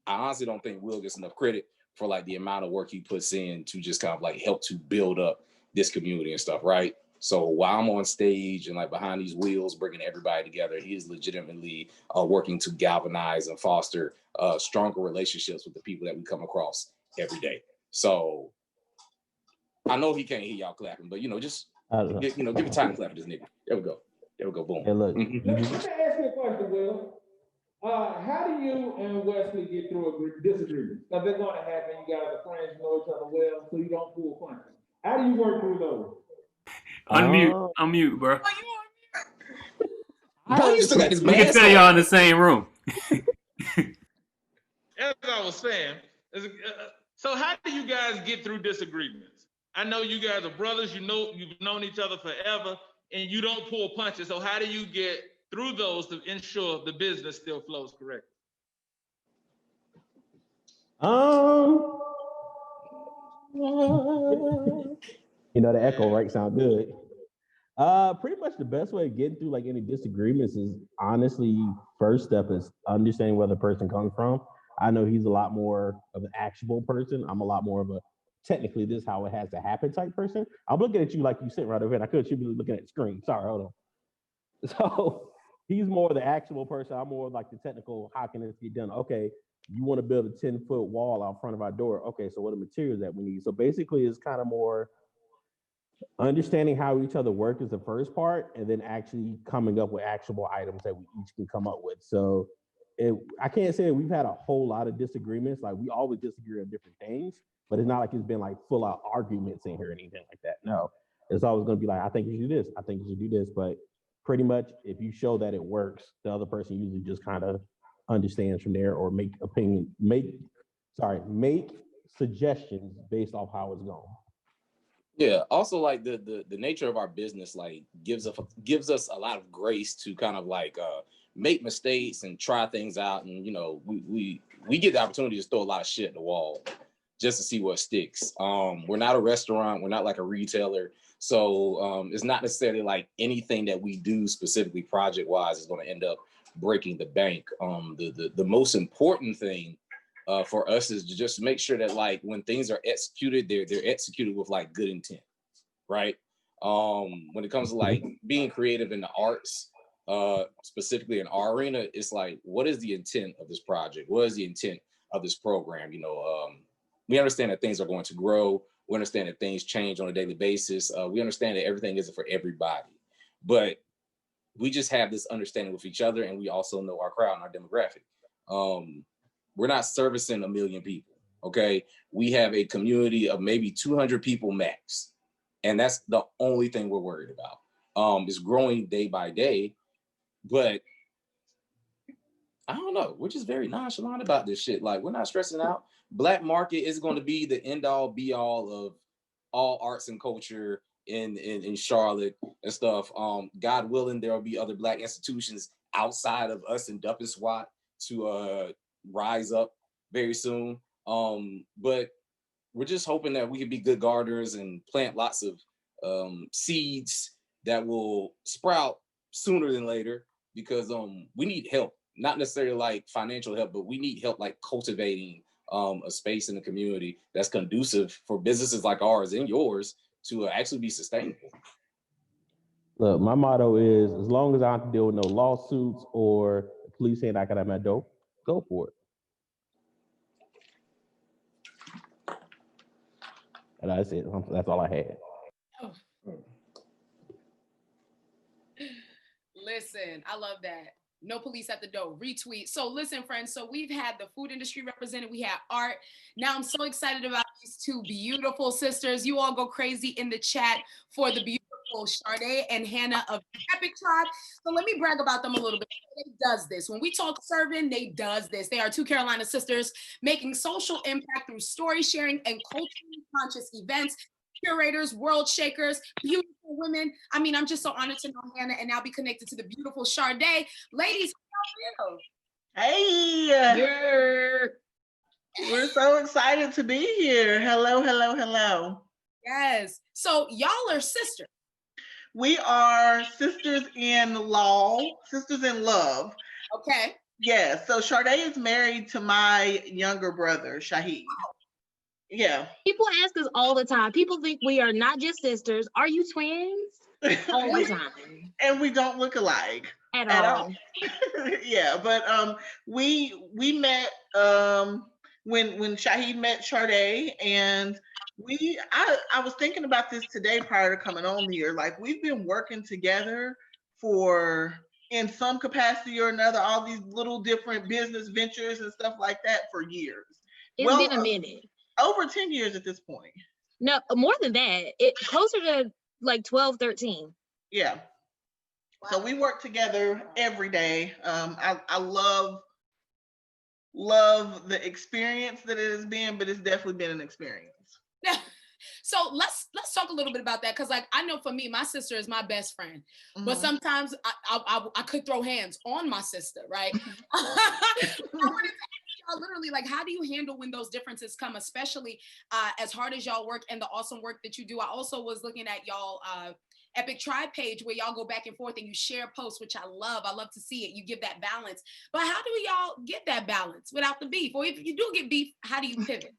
honestly don't think Will gets enough credit for the amount of work he puts in to just kind of help to build up this community and stuff, right? So while I'm on stage and behind these wheels, bringing everybody together, he is legitimately working to galvanize and foster stronger relationships with the people that we come across every day. So I know he can't hear y'all clapping, but just give it time to clap for this nigga. There we go, boom. Hey, look. Let me ask you a question, Will. How do you and Wesley get through disagreements? Because they're going to happen. You guys are friends, know each other well, so you don't pull punches. How do you work through those? Unmute, bro. Boy, you still got his We can mask tell on. y'all in the same room. As I was saying, so how do you guys get through disagreements? I know you guys are brothers. You've known each other forever, and you don't pull punches. So how do you get through those to ensure the business still flows correctly? The echo, right? Sound good. Pretty much the best way of getting through any disagreements is honestly, first step is understanding where the person comes from. I know he's a lot more of an actionable person. I'm a lot more of a technically this is how it has to happen type person. I'm looking at you like you sitting right over here. And I should be looking at the screen. Sorry, hold on. So he's more the actionable person. I'm more like the technical, how can this get done? Okay, you want to build a 10-foot wall out front of our door. Okay, so what are the materials that we need? So basically it's kind of more understanding how each other work is the first part, and then actually coming up with actionable items that we each can come up with. So I can't say that we've had a whole lot of disagreements. We always disagree on different things, but it's not like it's been full out arguments in here or anything like that. No, it's always going to be I think you should do this. I think you should do this. But pretty much if you show that it works, the other person usually just kind of understands from there, or make suggestions based off how it's going. Yeah. Also, the nature of our business gives us a lot of grace to kind of make mistakes and try things out, and we get the opportunity to throw a lot of shit at the wall just to see what sticks. We're not a restaurant, we're not like a retailer, so it's not necessarily anything that we do specifically project wise is going to end up breaking the bank. The most important thing for us is to just make sure that when things are executed, they're executed with good intent, right? When it comes to being creative in the arts, specifically in our arena, it's what is the intent of this project? What is the intent of this program? We understand that things are going to grow. We understand that things change on a daily basis. We understand that everything isn't for everybody, but we just have this understanding with each other, and we also know our crowd and our demographic. We're not servicing 1 million people. Okay, we have a community of maybe 200 people max, and that's the only thing we're worried about. It's growing day by day, but I don't know. We're just very nonchalant about this shit. Like, we're not stressing out. Black market is going to be the end all be all of all arts and culture in Charlotte and stuff. God willing, there will be other Black institutions outside of us and Dup and SWAT to rise up very soon. But we're just hoping that we can be good gardeners and plant lots of seeds that will sprout sooner than later, because we need help. Not necessarily like financial help, but we need help like cultivating a space in the community that's conducive for businesses like ours and yours to actually be sustainable. Look, my motto is, as long as I don't have to deal with no lawsuits or police saying I got at my door, go for it. And that's it. That's all I had. Listen, I love that. No police at the door. Retweet. So listen, friends. So we've had the food industry represented. We had art. Now I'm so excited about these two beautiful sisters. You all go crazy in the chat for the beautiful Shardae and Hannah of Epic Tribe. So let me brag about them a little bit. They does this. When we talk serving, they does this. They are two Carolina sisters making social impact through story sharing and culturally conscious events. Curators, world shakers, beautiful women. I mean, I'm just so honored to know Hannah and now be connected to the beautiful Shardae. Ladies, how are you? Hey, we're so excited to be here. Hello, hello, hello. Yes. So y'all are sisters. We are sisters in law, sisters in love. Okay. Yeah. So Shardae is married to my younger brother, Shahid. Yeah. People ask us all the time. People think we are not just sisters. Are you twins? All the time. And we don't look alike at all. Yeah, but we met when Shahid met Shardae, and I was thinking about this today prior to coming on here. Like, we've been working together for, in some capacity or another, all these little different business ventures and stuff like that for years. It's been a minute. Over 10 years at this point. No, more than that. It closer to like 12, 13. Yeah. So we work together every day. I love the experience that it has been, but it's definitely been an experience. So let's talk a little bit about that, because like, I know for me, my sister is my best friend, but sometimes I could throw hands on my sister, right? I wanted to ask y'all literally, like, how do you handle when those differences come, especially as hard as y'all work and the awesome work that you do? I also was looking at y'all Epic Tribe page where y'all go back and forth and you share posts, which I love to see it. You give that balance, but how do y'all get that balance without the beef? Or if you do get beef, how do you pivot?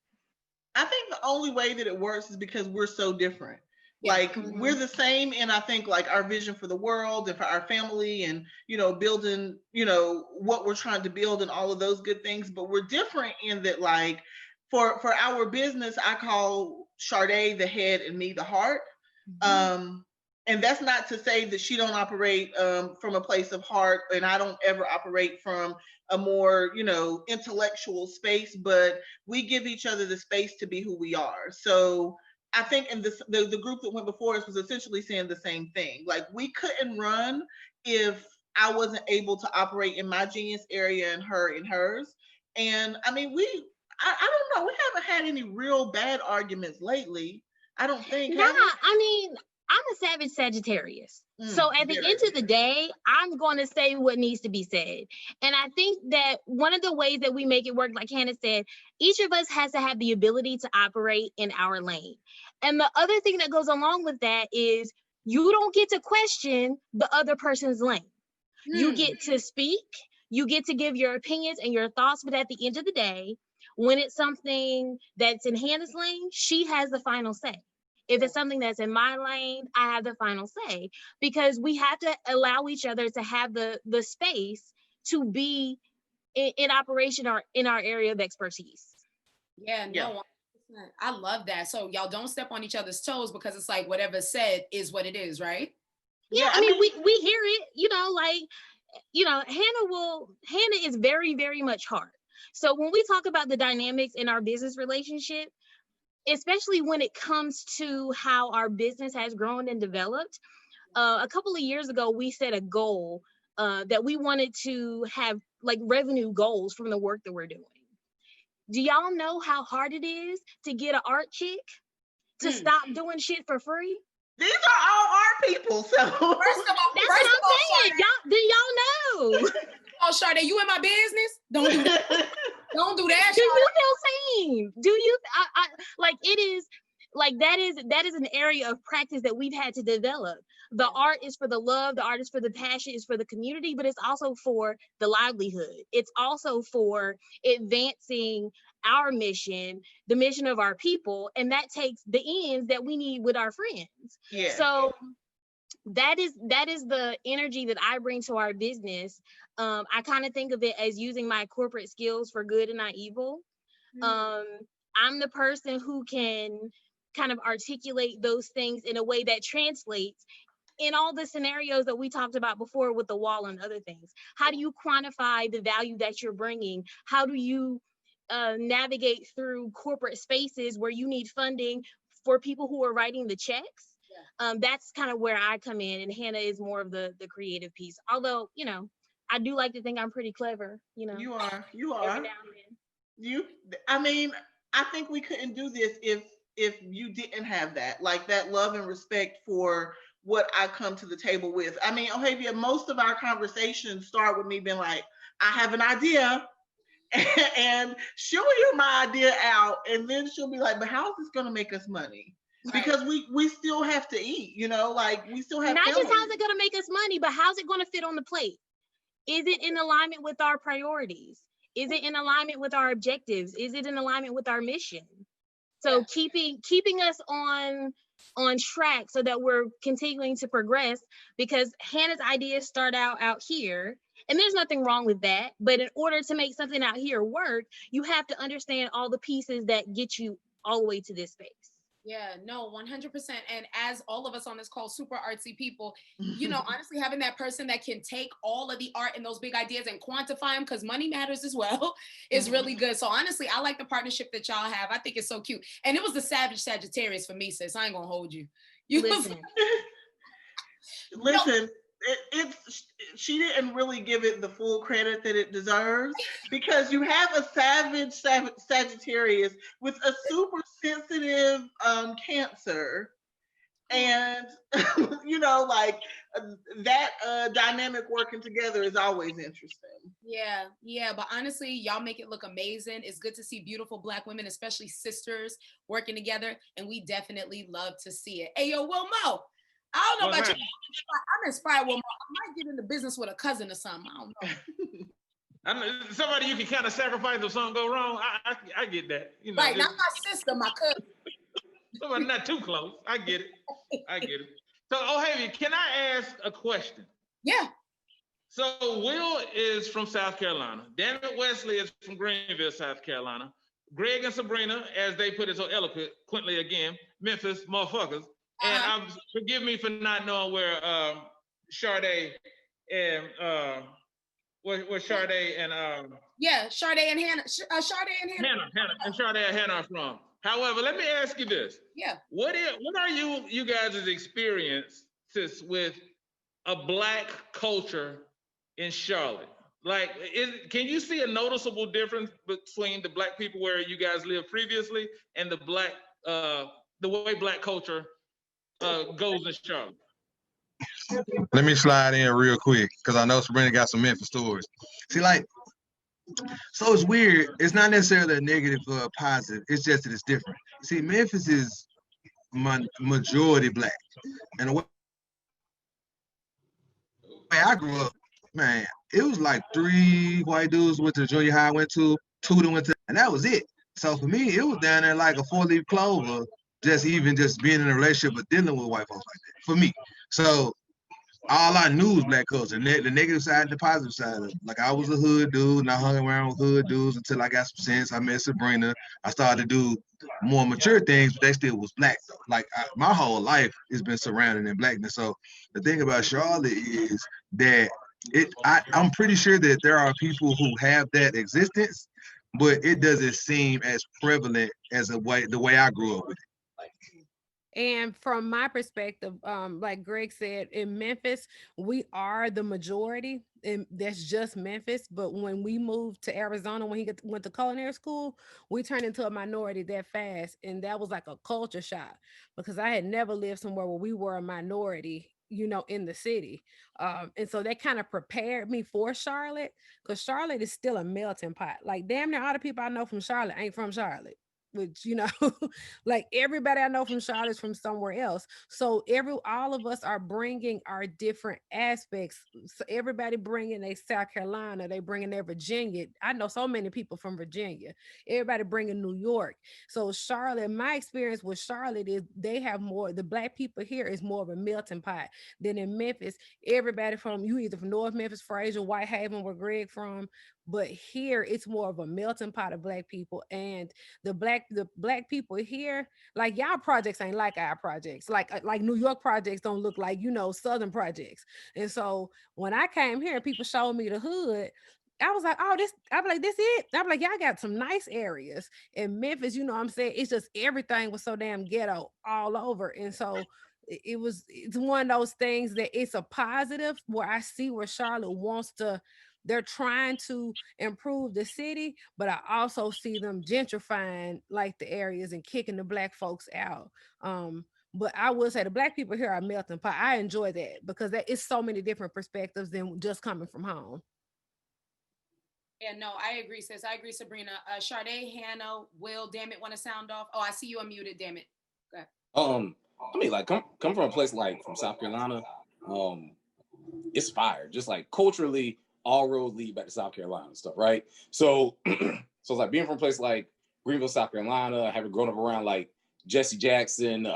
I think the only way that it works is because we're so different. Like, we're the same in, I think, like, our vision for the world and for our family and, you know, building, you know, what we're trying to build and all of those good things. But we're different in that, like, for our business, I call Shardae the head and me the heart. And that's not to say that she don't operate from a place of heart, and I don't ever operate from a more, you know, intellectual space, but we give each other the space to be who we are. So I think in this, the group that went before us was essentially saying the same thing. Like, we couldn't run if I wasn't able to operate in my genius area and her in hers. And I mean, I don't know, we haven't had any real bad arguments lately. I don't think. Nah, I mean, I'm a savage Sagittarius. So at the end of the day, I'm going to say what needs to be said. And I think that one of the ways that we make it work, like Hannah said, each of us has to have the ability to operate in our lane. And the other thing that goes along with that is you don't get to question the other person's lane. You get to speak, you get to give your opinions and your thoughts, but at the end of the day, when it's something that's in Hannah's lane, she has the final say. If it's something that's in my lane, I have the final say, because we have to allow each other to have the space to be in operation or in our area of expertise. Yeah, no, I love that. So y'all don't step on each other's toes, because it's like whatever's said is what it is, right? Yeah, I mean, we hear it, you know, like, you know, Hannah is very, very much hard. So when we talk about the dynamics in our business relationship, especially when it comes to how our business has grown and developed, a couple of years ago, we set a goal that we wanted to have like revenue goals from the work that we're doing. Do y'all know how hard it is to get an art chick to stop doing shit for free? These are all art people. So First of all, That's what I'm saying. Y'all know. Oh, Shardae, you in my business? Don't do that. Don't do that. Do you feel seen? Do you? I like it is like that is an area of practice that we've had to develop. The art is for the love, the art is for the passion, is for the community, but it's also for the livelihood. It's also for advancing our mission, the mission of our people, and that takes the ends that we need with our friends. Yeah. So that is the energy that I bring to our business. I kind of think of it as using my corporate skills for good and not evil. I'm the person who can kind of articulate those things in a way that translates in all the scenarios that we talked about before with the wall and other things. How do you quantify the value that you're bringing? How do you navigate through corporate spaces where you need funding for people who are writing the checks? That's kind of where I come in, and Hannah is more of the creative piece. Although, you know, I do like to think I'm pretty clever, you know. You are. I mean, I think we couldn't do this if you didn't have that, like that love and respect for what I come to the table with. I mean, Ohavia, most of our conversations start with me being like, I have an idea, and she'll hear my idea out, and then she'll be like, but how is this going to make us money? Because we still have to eat, you know, like we still have not families. just how's it going to make us money, but how's it going to fit on the plate? Is it in alignment with our priorities? Is it in alignment with our objectives? Is it in alignment with our mission? So keeping us on track so that we're continuing to progress, because Hannah's ideas start out here, and there's nothing wrong with that. But in order to make something out here work, you have to understand all the pieces that get you all the way to this space. Yeah, no, 100%. And as all of us on this call, super artsy people, you know, honestly, having that person that can take all of the art and those big ideas and quantify them, because money matters as well, is really good. So honestly, I like the partnership that y'all have. I think it's so cute. And it was the Savage Sagittarius for me, sis. I ain't gonna hold you. Listen, she didn't really give it the full credit that it deserves, because you have a savage Sagittarius with a super sensitive Cancer, and you know, like that dynamic working together is always interesting. Yeah, but honestly, y'all make it look amazing. It's good to see beautiful Black women, especially sisters, working together, and we definitely love to see it. Hey, yo, Wilmo, I don't know about you. I'm inspired. Well, I might get into business with a cousin or something. I don't know. Somebody you can kind of sacrifice if something go wrong. I get that. You know, right, not my sister, my cousin. Somebody not too close. I get it. So, Ohavia, can I ask a question? Yeah. So Will is from South Carolina. Dammit Wesley is from Greenville, South Carolina. Greg and Subrina, as they put it so eloquently again, Memphis motherfuckers. And forgive me for not knowing where Shardae and where Shardae and Shardae and Hannah. Shardae and Hannah are from. However, let me ask you this. Yeah. What are you guys' experiences with a Black culture in Charlotte? Like, can you see a noticeable difference between the Black people where you guys lived previously and the way Black culture goes in Charlotte? Let me slide in real quick, because I know Subrina got some Memphis stories. See, like, so it's weird. It's not necessarily a negative or a positive. It's just that it's different. See, Memphis is majority Black. And the way I grew up, man, it was like 3 white dudes went to the junior high I went to, 2 that went to, and that was it. So for me, it was down there like a 4-leaf clover, just being in a relationship but dealing with white folks like that, for me. So all I knew was Black culture, the negative side and the positive side of it. Like, I was a hood dude, and I hung around with hood dudes until I got some sense. I met Subrina. I started to do more mature things, but they still was Black though. Like, my whole life has been surrounded in Blackness. So the thing about Charlotte is that I'm pretty sure that there are people who have that existence, but it doesn't seem as prevalent as the way I grew up with it. And from my perspective, like Greg said, in Memphis, we are the majority, and that's just Memphis. But when we moved to Arizona, when he went to culinary school, we turned into a minority that fast, and that was like a culture shock because I had never lived somewhere where we were a minority, you know, in the city. And so that kind of prepared me for Charlotte, because Charlotte is still a melting pot. Like damn near all the people I know from Charlotte ain't from Charlotte. Which, you know, like everybody I know from Charlotte is from somewhere else. So all of us are bringing our different aspects. So everybody bringing their South Carolina, they bringing their Virginia. I know so many people from Virginia. Everybody bringing New York. So Charlotte, my experience with Charlotte is they have more. The Black people here is more of a melting pot than in Memphis. Everybody from you either from North Memphis, Fraser, Whitehaven, where Greg from. But here it's more of a melting pot of Black people, and the black people here, like y'all projects ain't like our projects. Like New York projects don't look like, you know, Southern projects. And so when I came here, people showed me the hood. I was like, oh, I'm like, this it. I'm like, y'all got some nice areas. In Memphis, you know what I'm saying? It's just everything was so damn ghetto all over. And so it's one of those things that it's a positive where I see where Charlotte wants to, they're trying to improve the city, but I also see them gentrifying like the areas and kicking the Black folks out. But I will say the Black people here are melting pot. I enjoy that because that is so many different perspectives than just coming from home. Yeah, no, I agree, sis. I agree, Subrina. Shardae, Hannah, Will, Dammit, want to sound off? Oh, I see you unmuted, Dammit. Go ahead. I mean, like, come from a place like from South Carolina, it's fire. Just like culturally, all roads lead back to South Carolina and stuff, right? So, so it's like being from a place like Greenville, South Carolina, having grown up around like Jesse Jackson,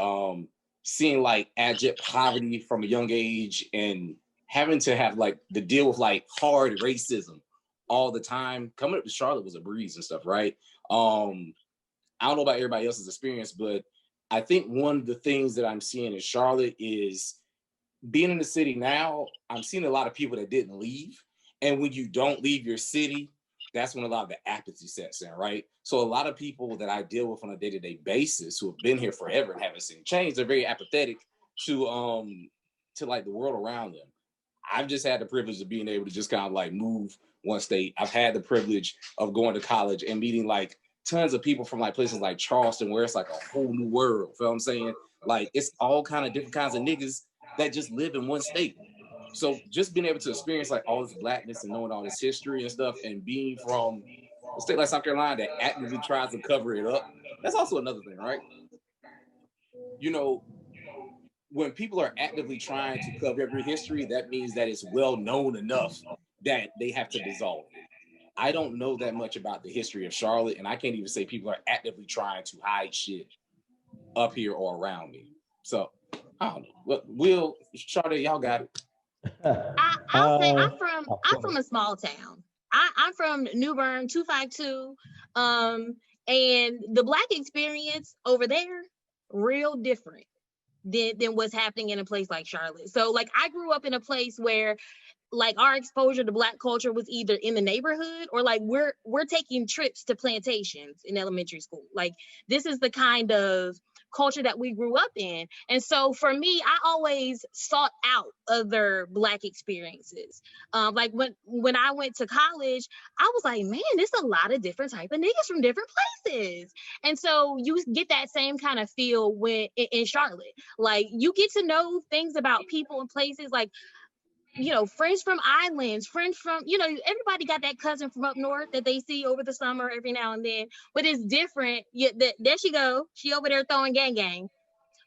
seeing like abject poverty from a young age, and having to have like the deal with like hard racism all the time. Coming up to Charlotte was a breeze and stuff, right? I don't know about everybody else's experience, but I think one of the things that I'm seeing in Charlotte is being in the city now, I'm seeing a lot of people that didn't leave. And when you don't leave your city, that's when a lot of the apathy sets in, right? So a lot of people that I deal with on a day-to-day basis who have been here forever and haven't seen change, they're very apathetic to like the world around them. I've just had the privilege of being able to just kind of like move one state. I've had the privilege of going to college and meeting like tons of people from like places like Charleston, where it's like a whole new world. You know what I'm saying? Like it's all kind of different kinds of niggas that just live in one state. So just being able to experience like all this Blackness and knowing all this history and stuff, and being from a state like South Carolina that actively tries to cover it up, that's also another thing, right? You know, when people are actively trying to cover every history, that means that it's well known enough that they have to dissolve it. I don't know that much about the history of Charlotte, and I can't even say people are actively trying to hide shit up here or around me. So I don't know. Well, Will, Shardae, y'all got it. I'll say I'm from a small town. I'm from New Bern, 252. And the Black experience over there, real different than what's happening in a place like Charlotte. So like I grew up in a place where like our exposure to Black culture was either in the neighborhood or like we're taking trips to plantations in elementary school. Like this is the kind of culture that we grew up in. And so for me, I always sought out other Black experiences. Like when I went to college, I was like, man, there's a lot of different type of niggas from different places. And so you get that same kind of feel when in Charlotte. Like you get to know things about people and places, like, you know, friends from islands, friends from, you know, everybody got that cousin from up north that they see over the summer every now and then, but it's different. Yeah, there she go. She over there throwing gang.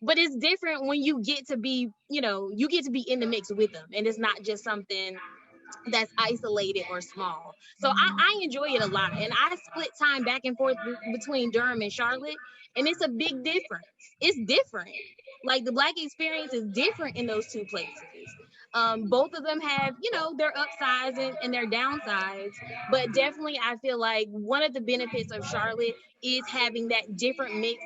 But it's different when you get to be, you know, you get to be in the mix with them. And it's not just something that's isolated or small. So I enjoy it a lot. And I split time back and forth between Durham and Charlotte. And it's a big difference. It's different. Like the Black experience is different in those two places. Both of them have, you know, their upsides and their downsides, but definitely I feel like one of the benefits of Charlotte is having that different mix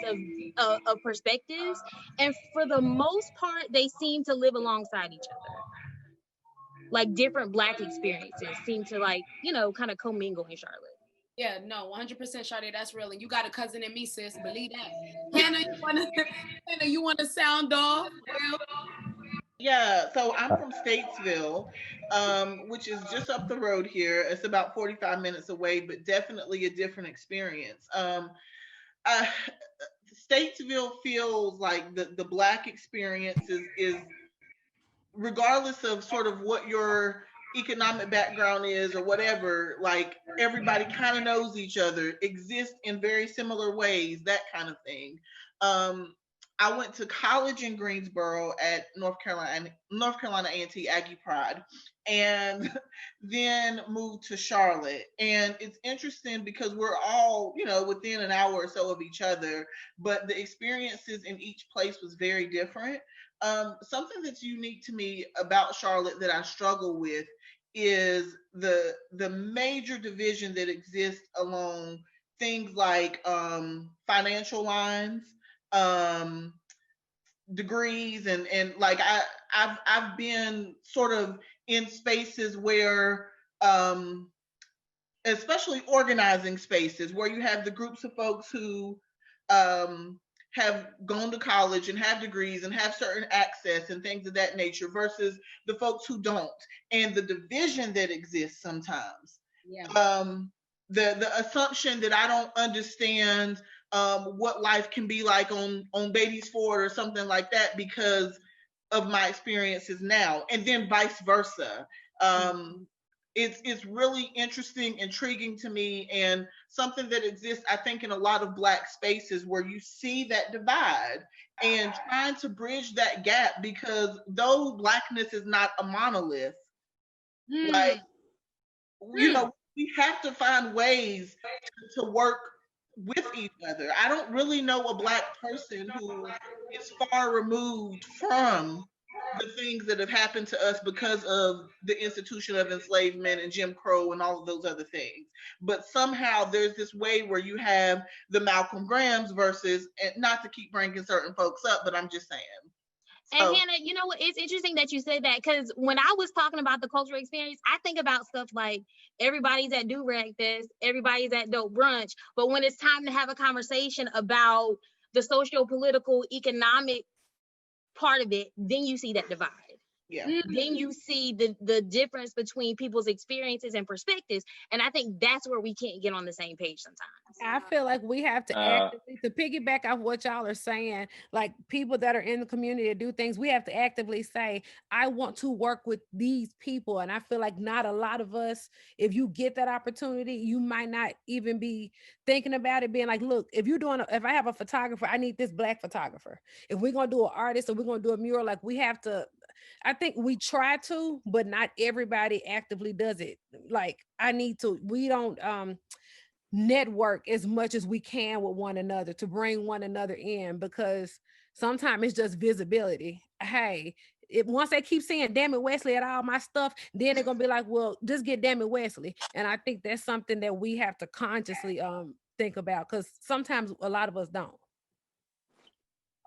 of perspectives, and for the most part, they seem to live alongside each other. Like different Black experiences seem to, like, you know, kind of commingle in Charlotte. Yeah, no, 100% Shardae, that's real. And you got a cousin in me, sis. Believe that. Hannah, Hannah, you want to sound off? Well, Yeah, so I'm from Statesville, which is just up the road here. It's about 45 minutes away, but definitely a different experience. Uh, Statesville feels like the Black experience is regardless of sort of what your economic background is or whatever, like everybody kind of knows each other, exists in very similar ways, that kind of thing. Um, I went to college in Greensboro at North Carolina A&T Aggie Pride, and then moved to Charlotte. And it's interesting because we're all, within an hour or so of each other, but the experiences in each place was very different. Something that's unique to me about Charlotte that I struggle with is the major division that exists along things like financial lines, um, degrees, and like I've been sort of in spaces where especially organizing spaces where you have the groups of folks who um, have gone to college and have degrees and have certain access and things of that nature versus the folks who don't, and the division that exists sometimes. yeah. The assumption that I don't understand what life can be like on Beatty's Ford or something like that because of my experiences now, and then vice versa. It's really interesting, intriguing to me, and something that exists, I think, in a lot of Black spaces where you see that divide and trying to bridge that gap, because though Blackness is not a monolith, like, we have to find ways to work with each other. I don't really know a Black person who is far removed from the things that have happened to us because of the institution of enslavement and Jim Crow and all of those other things. But somehow there's this way where you have the Malcolm Grahams versus, and not to keep bringing certain folks up, but I'm just saying. And Hannah, you know what? It's interesting that you said that, because when I was talking about the cultural experience, I think about stuff like everybody's at Do Rag Fest, everybody's at Dope Brunch, but when it's time to have a conversation about the socio-political, economic part of it, then you see that divide. Yeah. Then you see the difference between people's experiences and perspectives. And I think that's where we can't get on the same page sometimes. I feel like we have to actively, to piggyback off what y'all are saying, like people that are in the community to do things, we have to actively say, I want to work with these people. And I feel like not a lot of us, if you get that opportunity, you might not even be thinking about it, being like, look, if I have a photographer, I need this Black photographer. If we're going to do an artist or we're going to do a mural, like we have to, I think we try to, but not everybody actively does it. Like we don't network as much as we can with one another to bring one another in, because sometimes it's just visibility. Hey, once they keep saying Dammit Wesley at all my stuff, then they're gonna be like, well, just get Dammit Wesley. And I think that's something that we have to consciously think about, because sometimes a lot of us don't.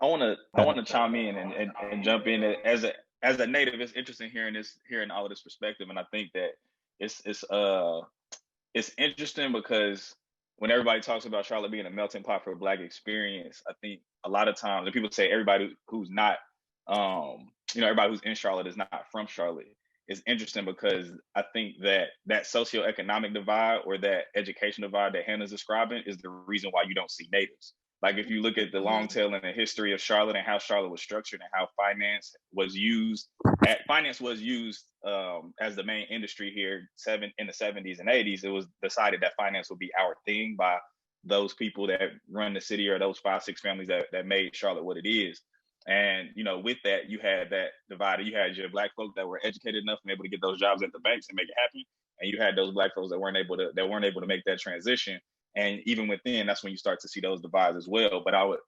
I want to chime in and jump in as a native. It's interesting hearing all of this perspective, and I think that it's interesting because when everybody talks about Charlotte being a melting pot for a Black experience, I think a lot of times, and people say everybody who's not, everybody who's in Charlotte is not from Charlotte. It's interesting because I think that socioeconomic divide or that education divide that Hannah's describing is the reason why you don't see natives. Like if you look at the long tail and the history of Charlotte and how Charlotte was structured and how finance was used as the main industry here in the 70s and 80s, it was decided that finance would be our thing by those people that run the city, or those 5-6 families that made Charlotte what it is. And, with that, you had that divided. You had your Black folk that were educated enough and able to get those jobs at the banks and make it happen. And you had those Black folks that weren't able to make that transition. And even within, that's when you start to see those divides as well. But I would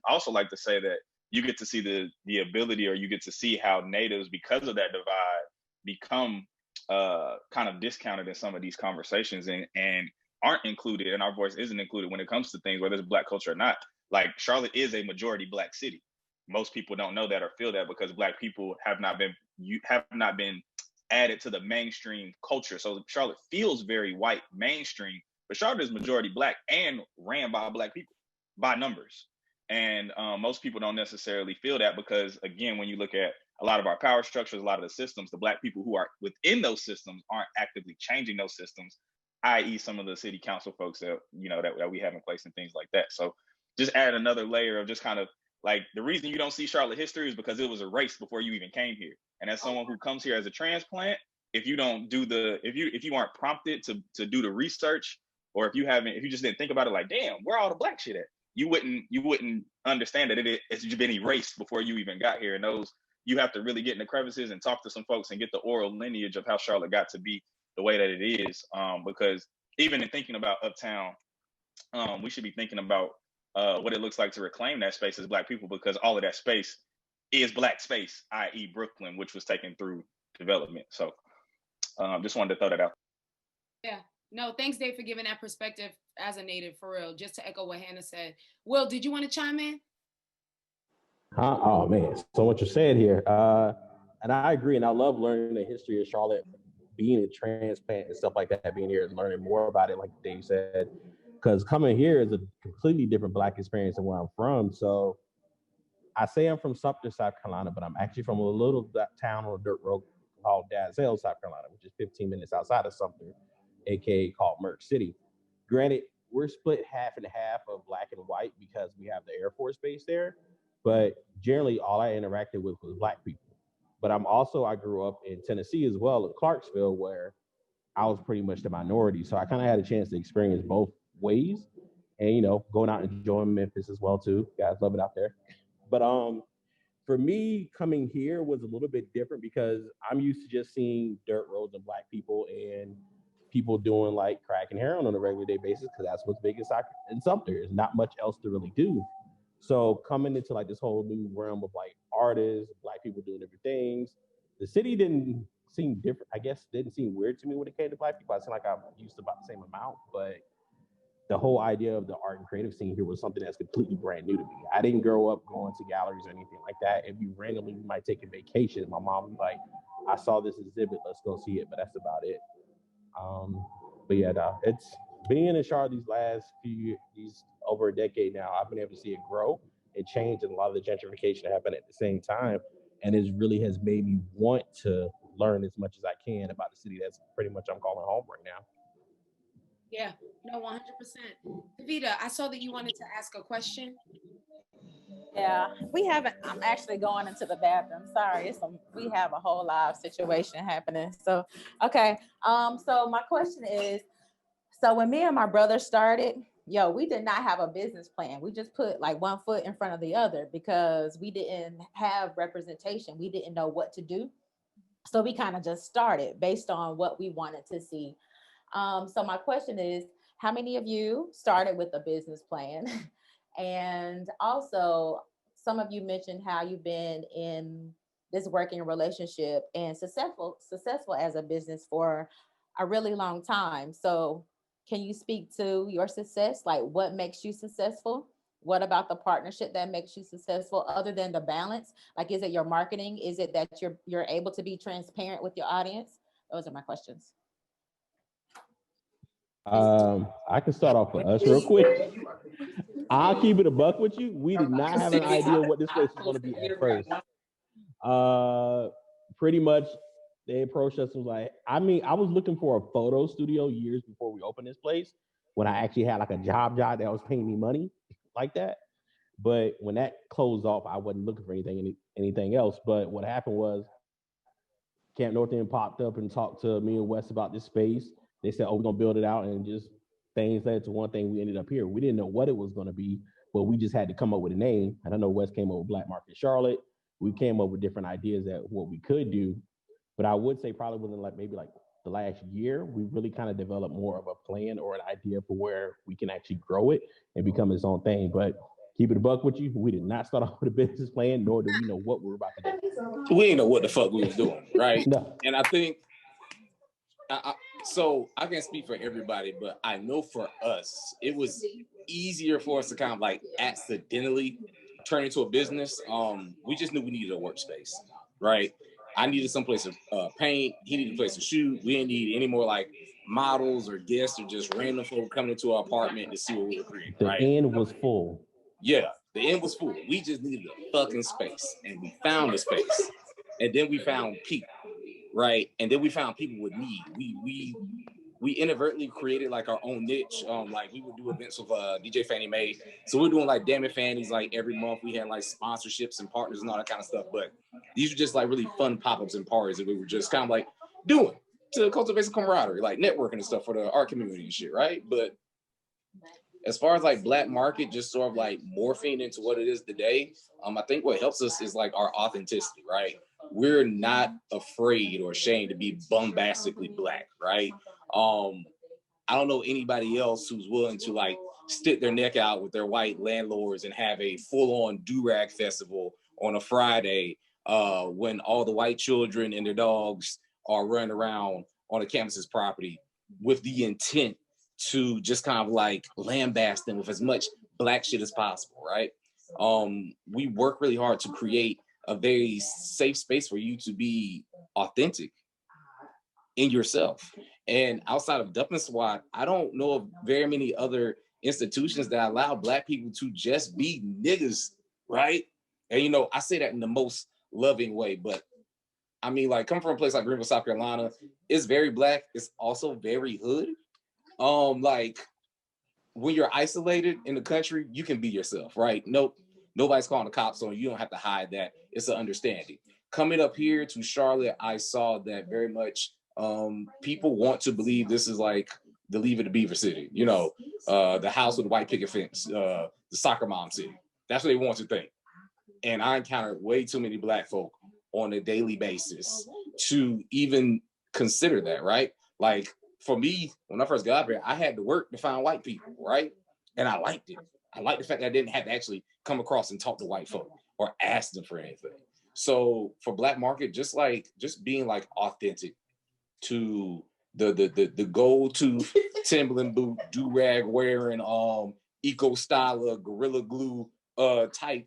also like to say that you get to see the ability, or you get to see how natives, because of that divide, become kind of discounted in some of these conversations and aren't included, and our voice isn't included when it comes to things, whether it's Black culture or not. Like Charlotte is a majority Black city. Most people don't know that or feel that because Black people have not been added to the mainstream culture. So Charlotte feels very white mainstream, but Charlotte is majority Black and ran by Black people by numbers. And most people don't necessarily feel that because, again, when you look at a lot of our power structures, a lot of the systems, the Black people who are within those systems aren't actively changing those systems, i.e. some of the city council folks that, you know, that we have in place and things like that. So just add another layer of just kind of like, the reason you don't see Charlotte history is because it was erased before you even came here. And as someone who comes here as a transplant, if you don't do if you aren't prompted to do the research, or if you just didn't think about it like, damn, where all the Black shit at? You wouldn't understand that it's been erased before you even got here. And those, you have to really get in the crevices and talk to some folks and get the oral lineage of how Charlotte got to be the way that it is. Because even in thinking about Uptown, we should be thinking about what it looks like to reclaim that space as Black people, because all of that space is Black space, i.e. Brooklyn, which was taken through development. So just wanted to throw that out. Yeah. No, thanks, Dave, for giving that perspective as a native, for real. Just to echo what Hannah said. Will, did you want to chime in? Oh man, so much you said here. And I agree, and I love learning the history of Charlotte, being a transplant and stuff like that, being here and learning more about it, like Dave said, because coming here is a completely different Black experience than where I'm from. So I say I'm from Sumter, South Carolina, but I'm actually from a little town on a dirt road called Dalzell, South Carolina, which is 15 minutes outside of Sumter, aka called Merck City. Granted, we're split half and half of Black and white because we have the Air Force Base there, but generally all I interacted with was Black people. But I grew up in Tennessee as well, in Clarksville, where I was pretty much the minority. So I kind of had a chance to experience both ways, and, you know, going out and enjoying Memphis as well too. Guys love it out there. But for me, coming here was a little bit different because I'm used to just seeing dirt roads and Black people and people doing like crack and heroin on a regular day basis, because that's what's big in Sumter. There's not much else to really do. So coming into like this whole new realm of like artists, Black people doing different things, the city didn't seem different. I guess didn't seem weird to me when it came to Black people. I seem like I'm used to about the same amount, but the whole idea of the art and creative scene here was something that's completely brand new to me. I didn't grow up going to galleries or anything like that. If you randomly might take a vacation, my mom would be like, I saw this exhibit, let's go see it, but that's about it. But yeah, it's being in Charlotte these over a decade now, I've been able to see it grow and change, and a lot of the gentrification that happened at the same time. And it really has made me want to learn as much as I can about the city that's pretty much I'm calling home right now. Yeah, no, 100%. Davita, I saw that you wanted to ask a question. Yeah, we haven't. I'm actually going into the bathroom. Sorry, we have a whole live situation happening. So, okay. So my question is, so when me and my brother started, we did not have a business plan. We just put like one foot in front of the other because we didn't have representation. We didn't know what to do. So we kind of just started based on what we wanted to see. So my question is, how many of you started with a business plan? And also, some of you mentioned how you've been in this working relationship and successful as a business for a really long time. So can you speak to your success? Like, what makes you successful? What about the partnership that makes you successful other than the balance? Like, is it your marketing? Is it that you're able to be transparent with your audience? Those are my questions. I can start off with us real quick. I'll keep it a buck with you. We did not have an idea what this place was going to be at first. Pretty much, they approached us and was like, I was looking for a photo studio years before we opened this place, when I actually had like a job that was paying me money like that. But when that closed off, I wasn't looking for anything else. But what happened was, Camp North End popped up and talked to me and Wes about this space. They said, we're going to build it out, and just things led to one thing. We ended up here. We didn't know what it was going to be, but we just had to come up with a name. And I know Wes came up with Black Market Charlotte. We came up with different ideas at what we could do. But I would say probably within maybe the last year, we really kind of developed more of a plan or an idea for where we can actually grow it and become its own thing. But keep it a buck with you, we did not start off with a business plan, nor do we know what we were about to do. We didn't know what the fuck we was doing, right? No. And I think, so I can't speak for everybody, but I know for us, it was easier for us to kind of like accidentally turn into a business. We just knew we needed a workspace, right? I needed some place to paint. He needed a place to shoot. We didn't need any more like models or guests or just random folk coming into our apartment to see what we were creating. The right? end was full. Yeah, the end was full. We just needed a fucking space, and we found a space, and then we found people, right? And then we found people with need. We inadvertently created like our own niche. Like we would do events with DJ Fannie Mae. So we're doing like Dammit Fannies like every month. We had like sponsorships and partners and all that kind of stuff. But these were just like really fun pop-ups and parties that we were just kind of like doing to cultivate some camaraderie, like networking and stuff for the art community and shit, right? But as far as like Black market just sort of like morphing into what it is today, I think what helps us is like our authenticity, right? We're not afraid or ashamed to be bombastically Black, right? I don't know anybody else who's willing to like stick their neck out with their white landlords and have a full-on do-rag festival on a Friday when all the white children and their dogs are running around on the campus's property with the intent to just kind of like lambast them with as much Black shit as possible, right? We work really hard to create a very safe space for you to be authentic in yourself. And outside of Dumping Squad, I don't know of very many other institutions that allow Black people to just be niggas, right? And you know, I say that in the most loving way, but I mean, like, come from a place like Greenville, South Carolina, it's very Black. It's also very hood. Like, when you're isolated in the country, you can be yourself, right? Nope, nobody's calling the cops on you. You don't have to hide that. It's an understanding. Coming up here to Charlotte, I saw that very much. People want to believe this is like the Leave It to Beaver City, you know, the house with the white picket fence, the soccer mom city. That's what they want to think. And I encountered way too many Black folk on a daily basis to even consider that, right? Like, for me, when I first got up here, I had to work to find white people, right? And I liked it. I liked the fact that I didn't have to actually come across and talk to white folk or ask them for anything. So for Black market, just being like authentic to the go-to Timberland boot, do-rag wearing, eco styler, gorilla glue type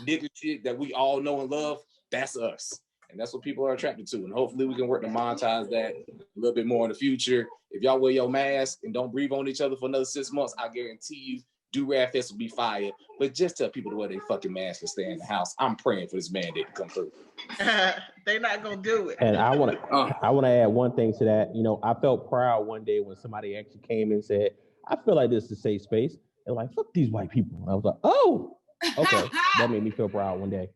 nigga shit that we all know and love, that's us. And that's what people are attracted to. And hopefully we can work to monetize that a little bit more in the future. If y'all wear your mask and don't breathe on each other for another 6 months, I guarantee you Do-Rag Fest will be fire. But just tell people to wear their fucking mask and stay in the house. I'm praying for this mandate to come through. They're not gonna do it. And I want to add one thing to that. You know, I felt proud one day when somebody actually came and said, "I feel like this is a safe space." And like, fuck these white people. And I was like, oh, okay. That made me feel proud one day.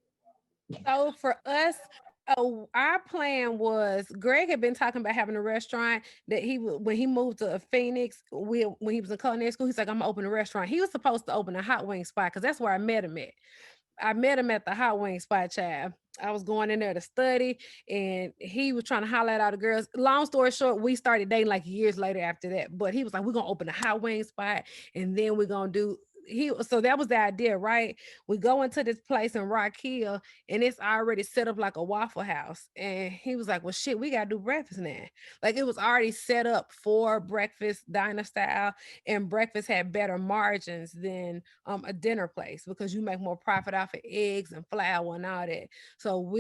So for us, our plan was Greg had been talking about having a restaurant that when he moved to Phoenix, when he was in culinary school, he's like, I'm gonna open a restaurant. He was supposed to open a hot wing spot because that's where I met him at. I met him at the hot wing spot, child. I was going in there to study and he was trying to holler at all the girls. Long story short, we started dating like years later after that. But he was like, we're gonna open a hot wing spot and then we're gonna do so that was the idea, right? We go into this place in Rock Hill and it's already set up like a Waffle House. And he was like, well, shit, we gotta do breakfast now. Like it was already set up for breakfast, diner style, and breakfast had better margins than a dinner place because you make more profit off of eggs and flour and all that. So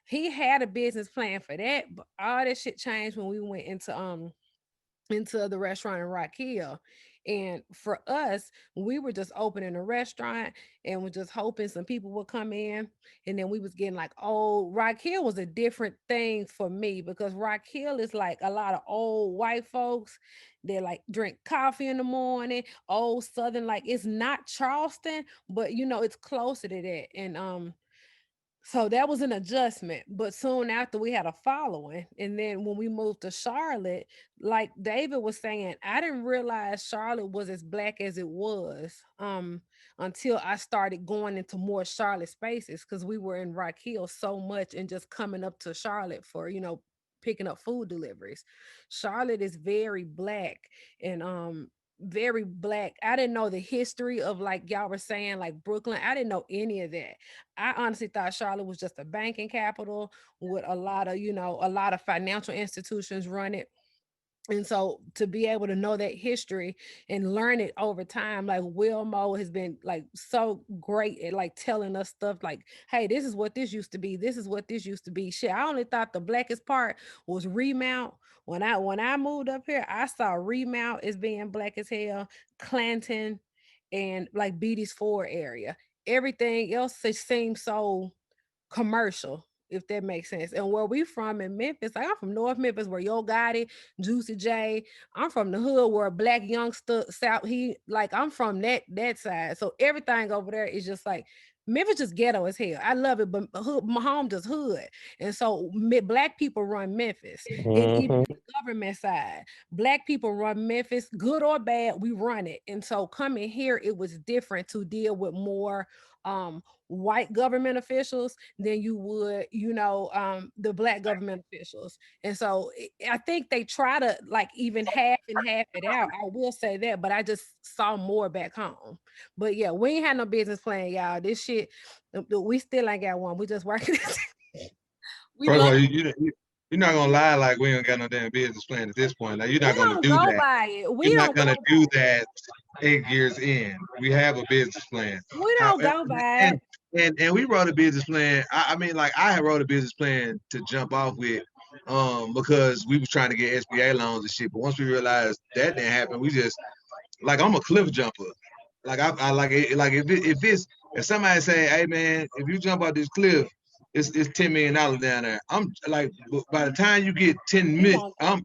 he had a business plan for that, but all that shit changed when we went into the restaurant in Rock Hill. And for us, we were just opening a restaurant and we're just hoping some people would come in. And then we was getting like, Rock Hill was a different thing for me because Rock Hill is like a lot of old white folks. They like drink coffee in the morning, old Southern, like it's not Charleston, but you know, it's closer to that. And so that was an adjustment, but soon after we had a following. And then when we moved to Charlotte, like David was saying, I didn't realize Charlotte was as Black as it was until I started going into more Charlotte spaces because we were in Rock Hill so much and just coming up to Charlotte for, you know, picking up food deliveries. Charlotte is very Black and very Black. I didn't know the history of like y'all were saying like Brooklyn. I didn't know any of that. I honestly thought Charlotte was just a banking capital with a lot of, you know, a lot of financial institutions run it. And so to be able to know that history and learn it over time, like Wilmo has been like so great at like telling us stuff like, hey, this is what this used to be. This is what this used to be. Shit, I only thought the blackest part was Remount. When I moved up here, I saw Remount as being black as hell, Clanton, and like Beatty's Ford area. Everything else just seemed so commercial, if that makes sense. And where we from in Memphis, like I'm from North Memphis, where Yo Gotti, Juicy J. I'm from the hood where Black Youngster South. I'm from that side. So everything over there is just like Memphis, just ghetto as hell. I love it, but my home just hood. And so Black people run Memphis. And even the government side, Black people run Memphis, good or bad, we run it. And so coming here, it was different to deal with more white government officials than you would, the Black government officials. And so I think they try to like even half it out. I will say that, but I just saw more back home. But yeah, we ain't had no business plan, y'all. This shit, we still ain't got one. We just working. We First of all, love you're not gonna lie like we ain't got no damn business plan at this point. Like you're not gonna don't do go that. by it. We You're don't not gonna go do by that 8 years in. We have a business plan. it. We don't go by it. And we wrote a business plan. I mean, like I had wrote a business plan to jump off with, because we was trying to get SBA loans and shit. But once we realized that didn't happen, we just like I'm a cliff jumper. Like I like it. Like if somebody say, hey man, if you jump off this cliff, it's $10 million down there. I'm like, by the time you get 10 minutes, I'm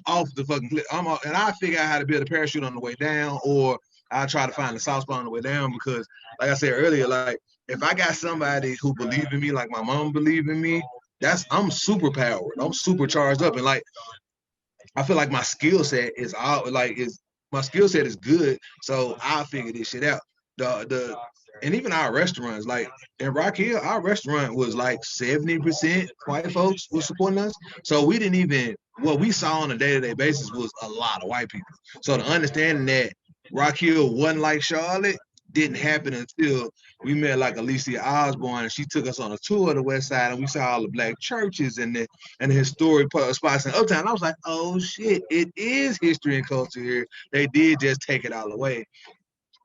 off the fucking cliff. I'm off, and I figure out how to build a parachute on the way down, or I try to find a soft spot on the way down. Because, like I said earlier, like if I got somebody who believe in me, like my mom believe in me, I'm super powered. I'm super charged up, and like I feel like my skill set is my skill set is good, so I'll figure this shit out. And even our restaurants, like in Rock Hill, our restaurant was like 70% white folks were supporting us. So we didn't even what we saw on a day-to-day basis was a lot of white people. So the understanding that Rock Hill wasn't like Charlotte didn't happen until we met like Alicia Osborne, and she took us on a tour of the West Side, and we saw all the Black churches and the historic spots in Uptown. I was like, oh shit, it is history and culture here. They did just take it all away.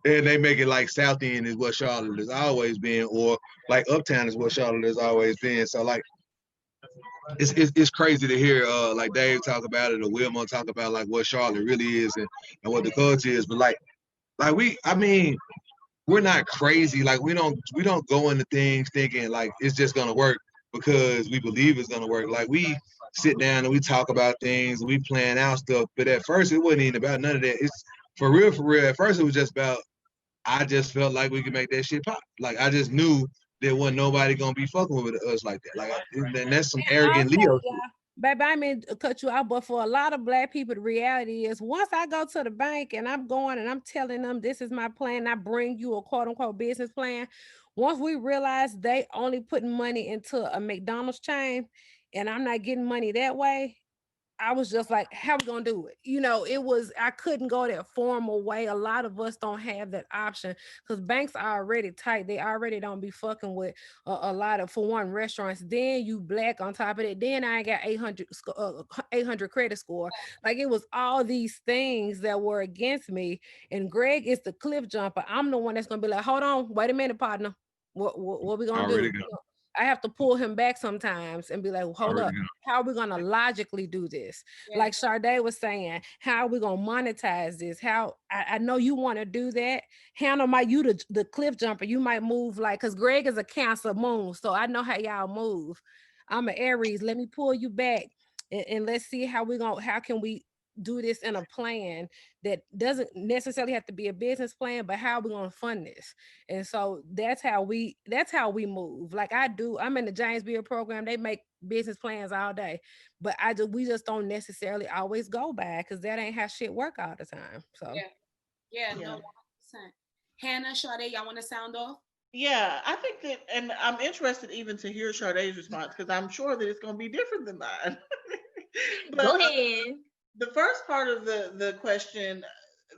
And they make it like South End is what Charlotte has always been, or like Uptown is what Charlotte has always been. So like, it's crazy to hear like Dave talk about it, or Wilma talk about like what Charlotte really is and what the culture is. But like we're not crazy. Like we don't go into things thinking like it's just gonna work because we believe it's gonna work. Like we sit down and we talk about things and we plan out stuff. But at first it wasn't even about none of that. It's for real. At first it was just about I just felt like we could make that shit pop. Like I just knew there wasn't nobody gonna be fucking with us like that. Like and that's some arrogant Leo shit. Baby, I mean to cut you out, but for a lot of Black people, the reality is once I go to the bank and I'm going and I'm telling them this is my plan, I bring you a quote unquote business plan. Once we realize they only putting money into a McDonald's chain and I'm not getting money that way, I was just like, how we gonna do it? I couldn't go that formal way. A lot of us don't have that option because banks are already tight. They already don't be fucking with a lot of, for one, restaurants. Then you Black on top of it. Then I ain't got 800 credit score. Like it was all these things that were against me. And Greg is the cliff jumper. I'm the one that's gonna be like, hold on, wait a minute, partner. What we gonna do? I have to pull him back sometimes and be like, hold up, how are we going to logically do this? Yeah. Like Shardae was saying, how are we going to monetize this? How I know you want to do that. Hannah, you the cliff jumper, you might move like, because Greg is a Cancer moon, so I know how y'all move. I'm an Aries. Let me pull you back and let's see how can we do this in a plan that doesn't necessarily have to be a business plan, but how are we going to fund this? And so that's how we move. Like I'm in the James Beard program. They make business plans all day, but we just don't necessarily always go by because that ain't how shit work all the time. So yeah. No, 100%. Hannah, Shardae, y'all want to sound off? Yeah, I think that, and I'm interested even to hear Shardae's response because I'm sure that it's going to be different than mine. But, go ahead. The first part of the question,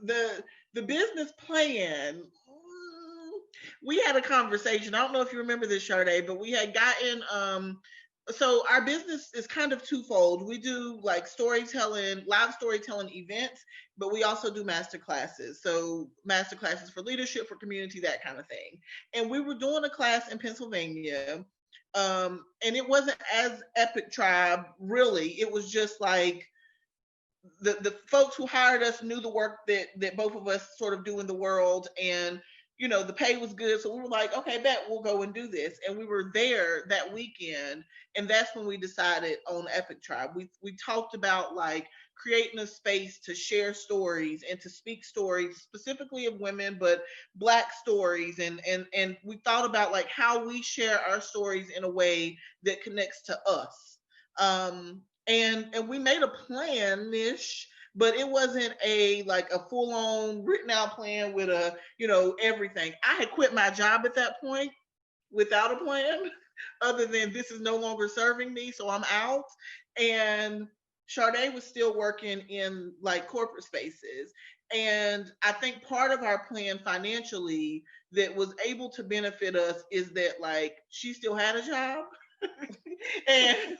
the business plan, we had a conversation. I don't know if you remember this, Shardae, but we had gotten so our business is kind of twofold. We do like storytelling, live storytelling events, but we also do master classes. So master classes for leadership, for community, that kind of thing. And we were doing a class in Pennsylvania. And it wasn't as Epic Tribe, really. It was just like the folks who hired us knew the work that both of us sort of do in the world, and the pay was good, so we were like, okay, bet, we'll go and do this. And we were there that weekend, and that's when we decided on Epic Tribe. We talked about like creating a space to share stories and to speak stories specifically of women, but Black stories, and we thought about like how we share our stories in a way that connects to us. And we made a plan-ish, but it wasn't a full-on written out plan with everything. I had quit my job at that point without a plan other than this is no longer serving me, so I'm out. And Shardae was still working in like corporate spaces. And I think part of our plan financially that was able to benefit us is that like she still had a job. And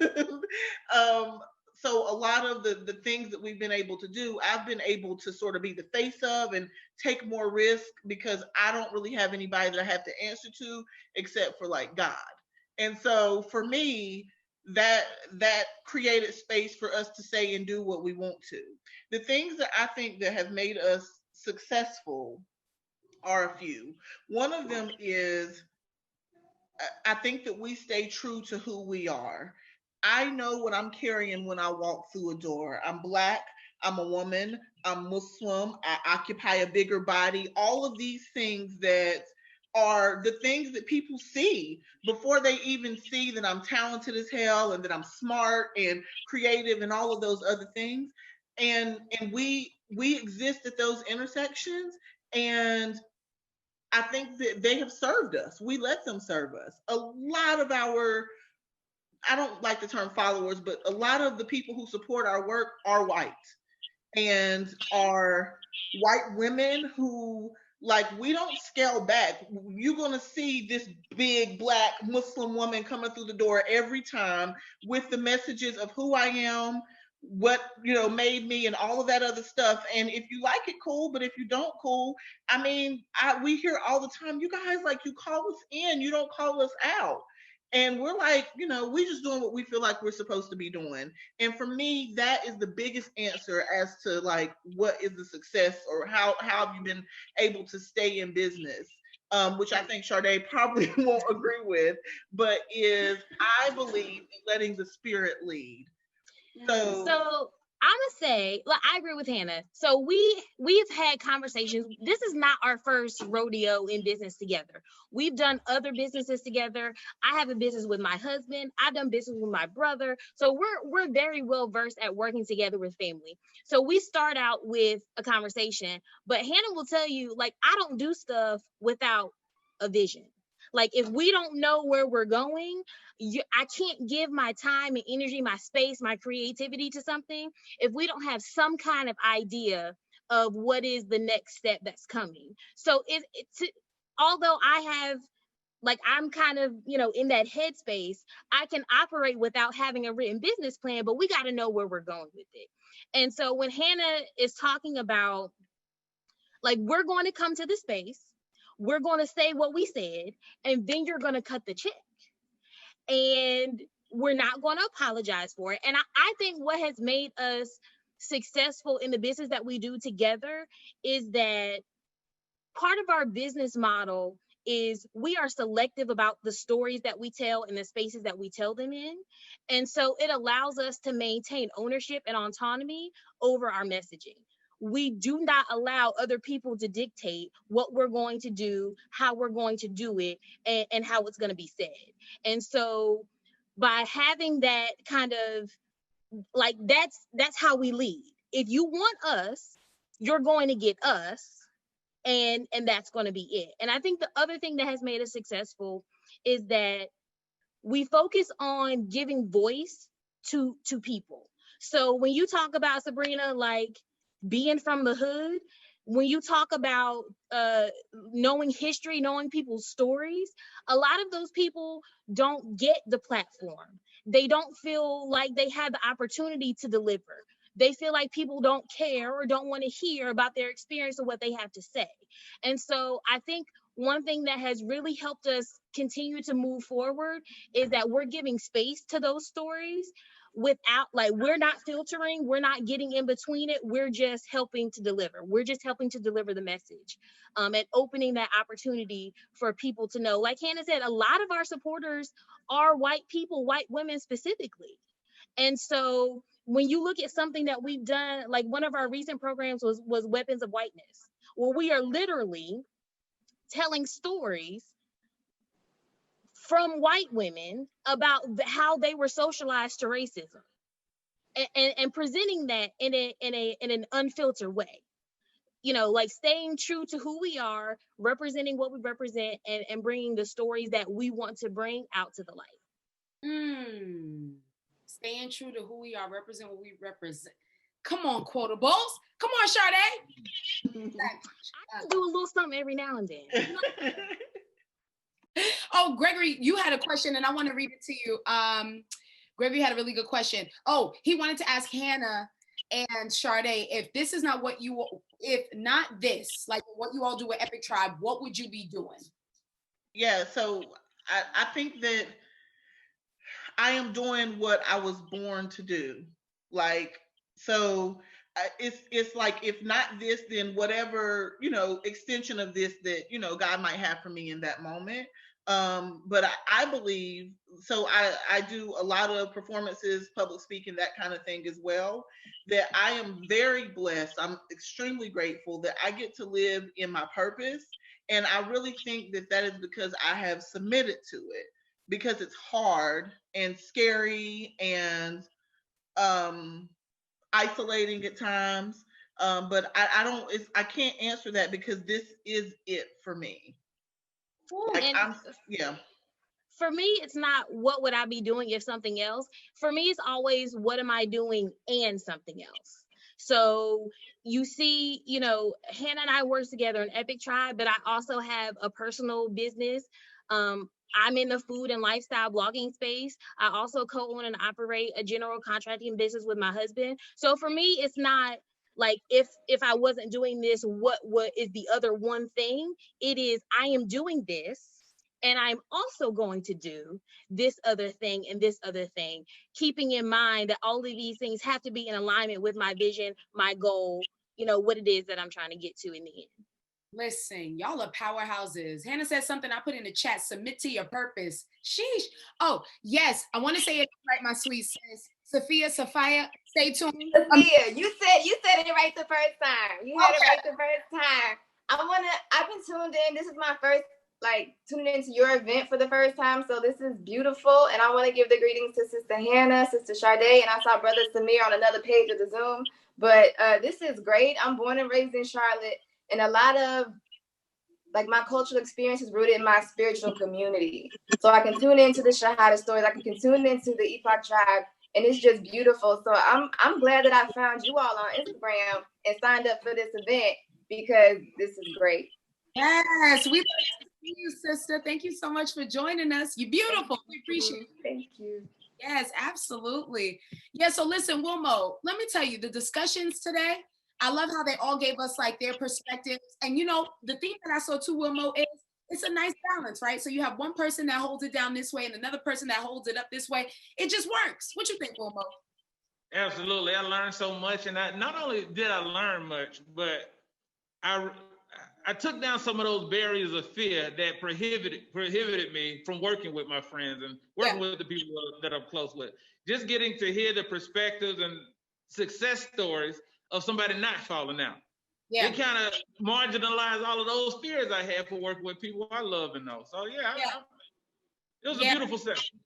so a lot of the things that we've been able to do, I've been able to sort of be the face of and take more risk because I don't really have anybody that I have to answer to except for like God. And so for me, that created space for us to say and do what we want to. The things that I think that have made us successful are a few. One of them is I think that we stay true to who we are. I know what I'm carrying when I walk through a door. I'm Black, I'm a woman, I'm Muslim, I occupy a bigger body. All of these things that are the things that people see before they even see that I'm talented as hell and that I'm smart and creative and all of those other things. And we exist at those intersections, and I think that they have served us. We let them serve us. A lot of our, I don't like the term followers, but a lot of the people who support our work are white and are white women who, like, we don't scale back. You're going to see this big Black Muslim woman coming through the door every time with the messages of who I am, what made me, and all of that other stuff. And if you like it, cool, but if you don't, cool. I mean, we hear all the time, you guys, like, you call us in, you don't call us out. And we're like, we just doing what we feel like we're supposed to be doing. And for me, that is the biggest answer as to like what is the success, or how have you been able to stay in business, which I think Shardae probably won't agree with, but is I believe in letting the spirit lead. So I'm gonna say, like, I agree with Hannah. So we've had conversations. This is not our first rodeo in business together. We've done other businesses together. I have a business with my husband. I've done business with my brother. So we're very well versed at working together with family. So we start out with a conversation, but Hannah will tell you, like, I don't do stuff without a vision. Like, if we don't know where we're going, I can't give my time and energy, my space, my creativity to something if we don't have some kind of idea of what is the next step that's coming. So although I have, like, I'm kind of, in that headspace, I can operate without having a written business plan, but we got to know where we're going with it. And so when Hannah is talking about, like, we're going to come to the space, we're going to say what we said, and then you're going to cut the check. And we're not going to apologize for it. And I think what has made us successful in the business that we do together is that part of our business model is we are selective about the stories that we tell and the spaces that we tell them in. And so it allows us to maintain ownership and autonomy over our messaging. We do not allow other people to dictate what we're going to do, how we're going to do it, and how it's going to be said. And so by having that kind of, like, that's how we lead. If you want us, you're going to get us, and that's going to be it. And I think the other thing that has made us successful is that we focus on giving voice to people. So when you talk about, Subrina, like, being from the hood, when you talk about knowing history, knowing people's stories, a lot of those people don't get the platform. they don't feel like they have the opportunity to deliver. They feel like people don't care or don't want to hear about their experience or what they have to say. And so I think one thing that has really helped us continue to move forward is that we're giving space to those stories without, like, we're not filtering, we're not getting in between it. We're just helping to deliver. We're just helping to deliver the message, and opening that opportunity for people to know. Like Hannah said, a lot of our supporters are white people, white women specifically. And so when you look at something that we've done, like one of our recent programs was Weapons of Whiteness, where we are literally telling stories from white women about how they were socialized to racism, and presenting that in an unfiltered way. You know, like staying true to who we are, representing what we represent, and bringing the stories that we want to bring out to the light. Staying true to who we are, represent what we represent. Come on, quotables. Come on, Shardae. I can do a little something every now and then. Oh, Gregory, you had a question and I want to read it to you. Gregory had a really good question. Oh, he wanted to ask Hannah and Shardae, if this is not what you, if not this, like what you all do with Epic Tribe, what would you be doing? Yeah, so I think that I am doing what I was born to do. Like, so it's like, if not this, then whatever, you know, extension of this that, you know, God might have for me in that moment. But I believe, so I do a lot of performances, public speaking, that kind of thing as well, that I am very blessed. I'm extremely grateful that I get to live in my purpose. And I really think that that is because I have submitted to it, because it's hard and scary and isolating at times. But I can't answer that, because this is it for me. Like, yeah. For me, it's not what would I be doing if something else. For me, it's always what am I doing and something else. So you see, you know, Hannah and I work together in Epic Tribe, but I also have a personal business. I'm in the food and lifestyle blogging space. I also co-own and operate a general contracting business with my husband. So for me, it's not like if I wasn't doing this, what is the other one thing? It is, I am doing this, and I'm also going to do this other thing and this other thing, keeping in mind that all of these things have to be in alignment with my vision, my goal, you know, what it is that I'm trying to get to in the end. Listen, y'all are powerhouses. Hannah said something I put in the chat, submit to your purpose. Sheesh. Oh, yes. I want to say it right, my sweet sis. Sophia, stay tuned. Sophia, you said it right the first time. You had it right the first time. I've been tuned in. This is my first, like, tuning into your event for the first time. So this is beautiful. And I want to give the greetings to Sister Hannah, Sister Shardae, and I saw Brother Samir on another page of the Zoom. But this is great. I'm born and raised in Charlotte. And a lot of, like, my cultural experience is rooted in my spiritual community. So I can tune into the Shahada stories. I can tune into the Epoch Tribe. And it's just beautiful. So I'm glad that I found you all on Instagram and signed up for this event, because this is great. Yes, we love to see you, sister. Thank you so much for joining us. You're beautiful. We appreciate it. Thank you. Yes, absolutely. Yeah, so listen, Wilmo, let me tell you, the discussions today, I love how they all gave us like their perspectives. And you know, the thing that I saw too, Wilmo, is it's a nice balance, right? So you have one person that holds it down this way and another person that holds it up this way. It just works. What you think, Wilmo? Absolutely. I learned so much. And not only did I learn much, but I took down some of those barriers of fear that prohibited me from working with my friends and working with the people that I'm close with. Just getting to hear the perspectives and success stories of somebody not falling out. Yeah. It kind of marginalized all of those fears I had for working with people I love and know. So it was a beautiful session.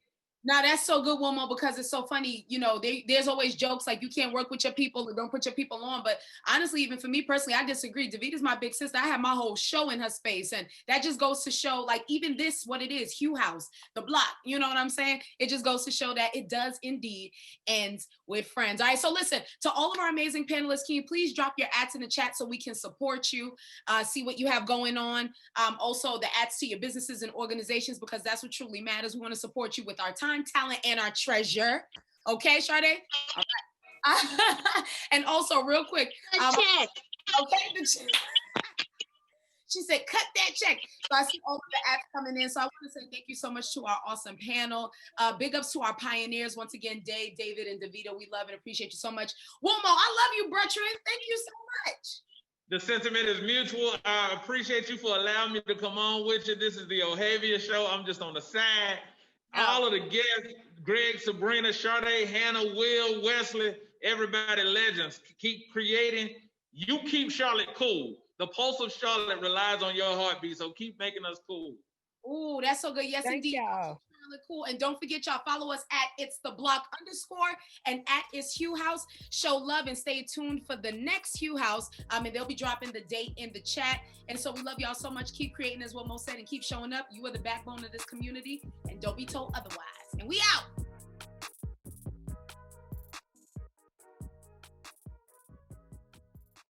Now that's so good, Wilmo, because it's so funny. You know, there's always jokes like you can't work with your people or don't put your people on. But honestly, even for me personally, I disagree. Davita's my big sister. I have my whole show in her space. And that just goes to show, like, even this, what it is, Hugh House, the block, you know what I'm saying? It just goes to show that it does indeed end with friends. All right, so listen, to all of our amazing panelists, can you please drop your ads in the chat so we can support you, see what you have going on. Also, the ads to your businesses and organizations, because that's what truly matters. We want to support you with our time. icon, talent, and our treasure. Okay, Shardae? All right. And also, real quick. Check. Okay, she said, cut that check. So I see all of the apps coming in. So I want to say thank you so much to our awesome panel. Big ups to our pioneers. Once again, Dave, David, and Davita, we love and appreciate you so much. Wilmo, I love you, brethren. Thank you so much. The sentiment is mutual. I appreciate you for allowing me to come on with you. This is the Ohavia show. I'm just on the side. All of the guests, Greg, Subrina, Shardae, Hannah, Will, Wesley, everybody legends. Keep creating. You keep Charlotte cool. The pulse of Charlotte relies on your heartbeat, so keep making us cool. Ooh, that's so good. Yes, Thank indeed. y'all. Cool. And don't forget, y'all, follow us at It's the Block _ and at It's Hugh House. Show love and stay tuned for the next Hugh House. And they'll be dropping the date in the chat. And so we love y'all so much. Keep creating, as what Mo said, and keep showing up. You are the backbone of this community, and don't be told otherwise. And we out.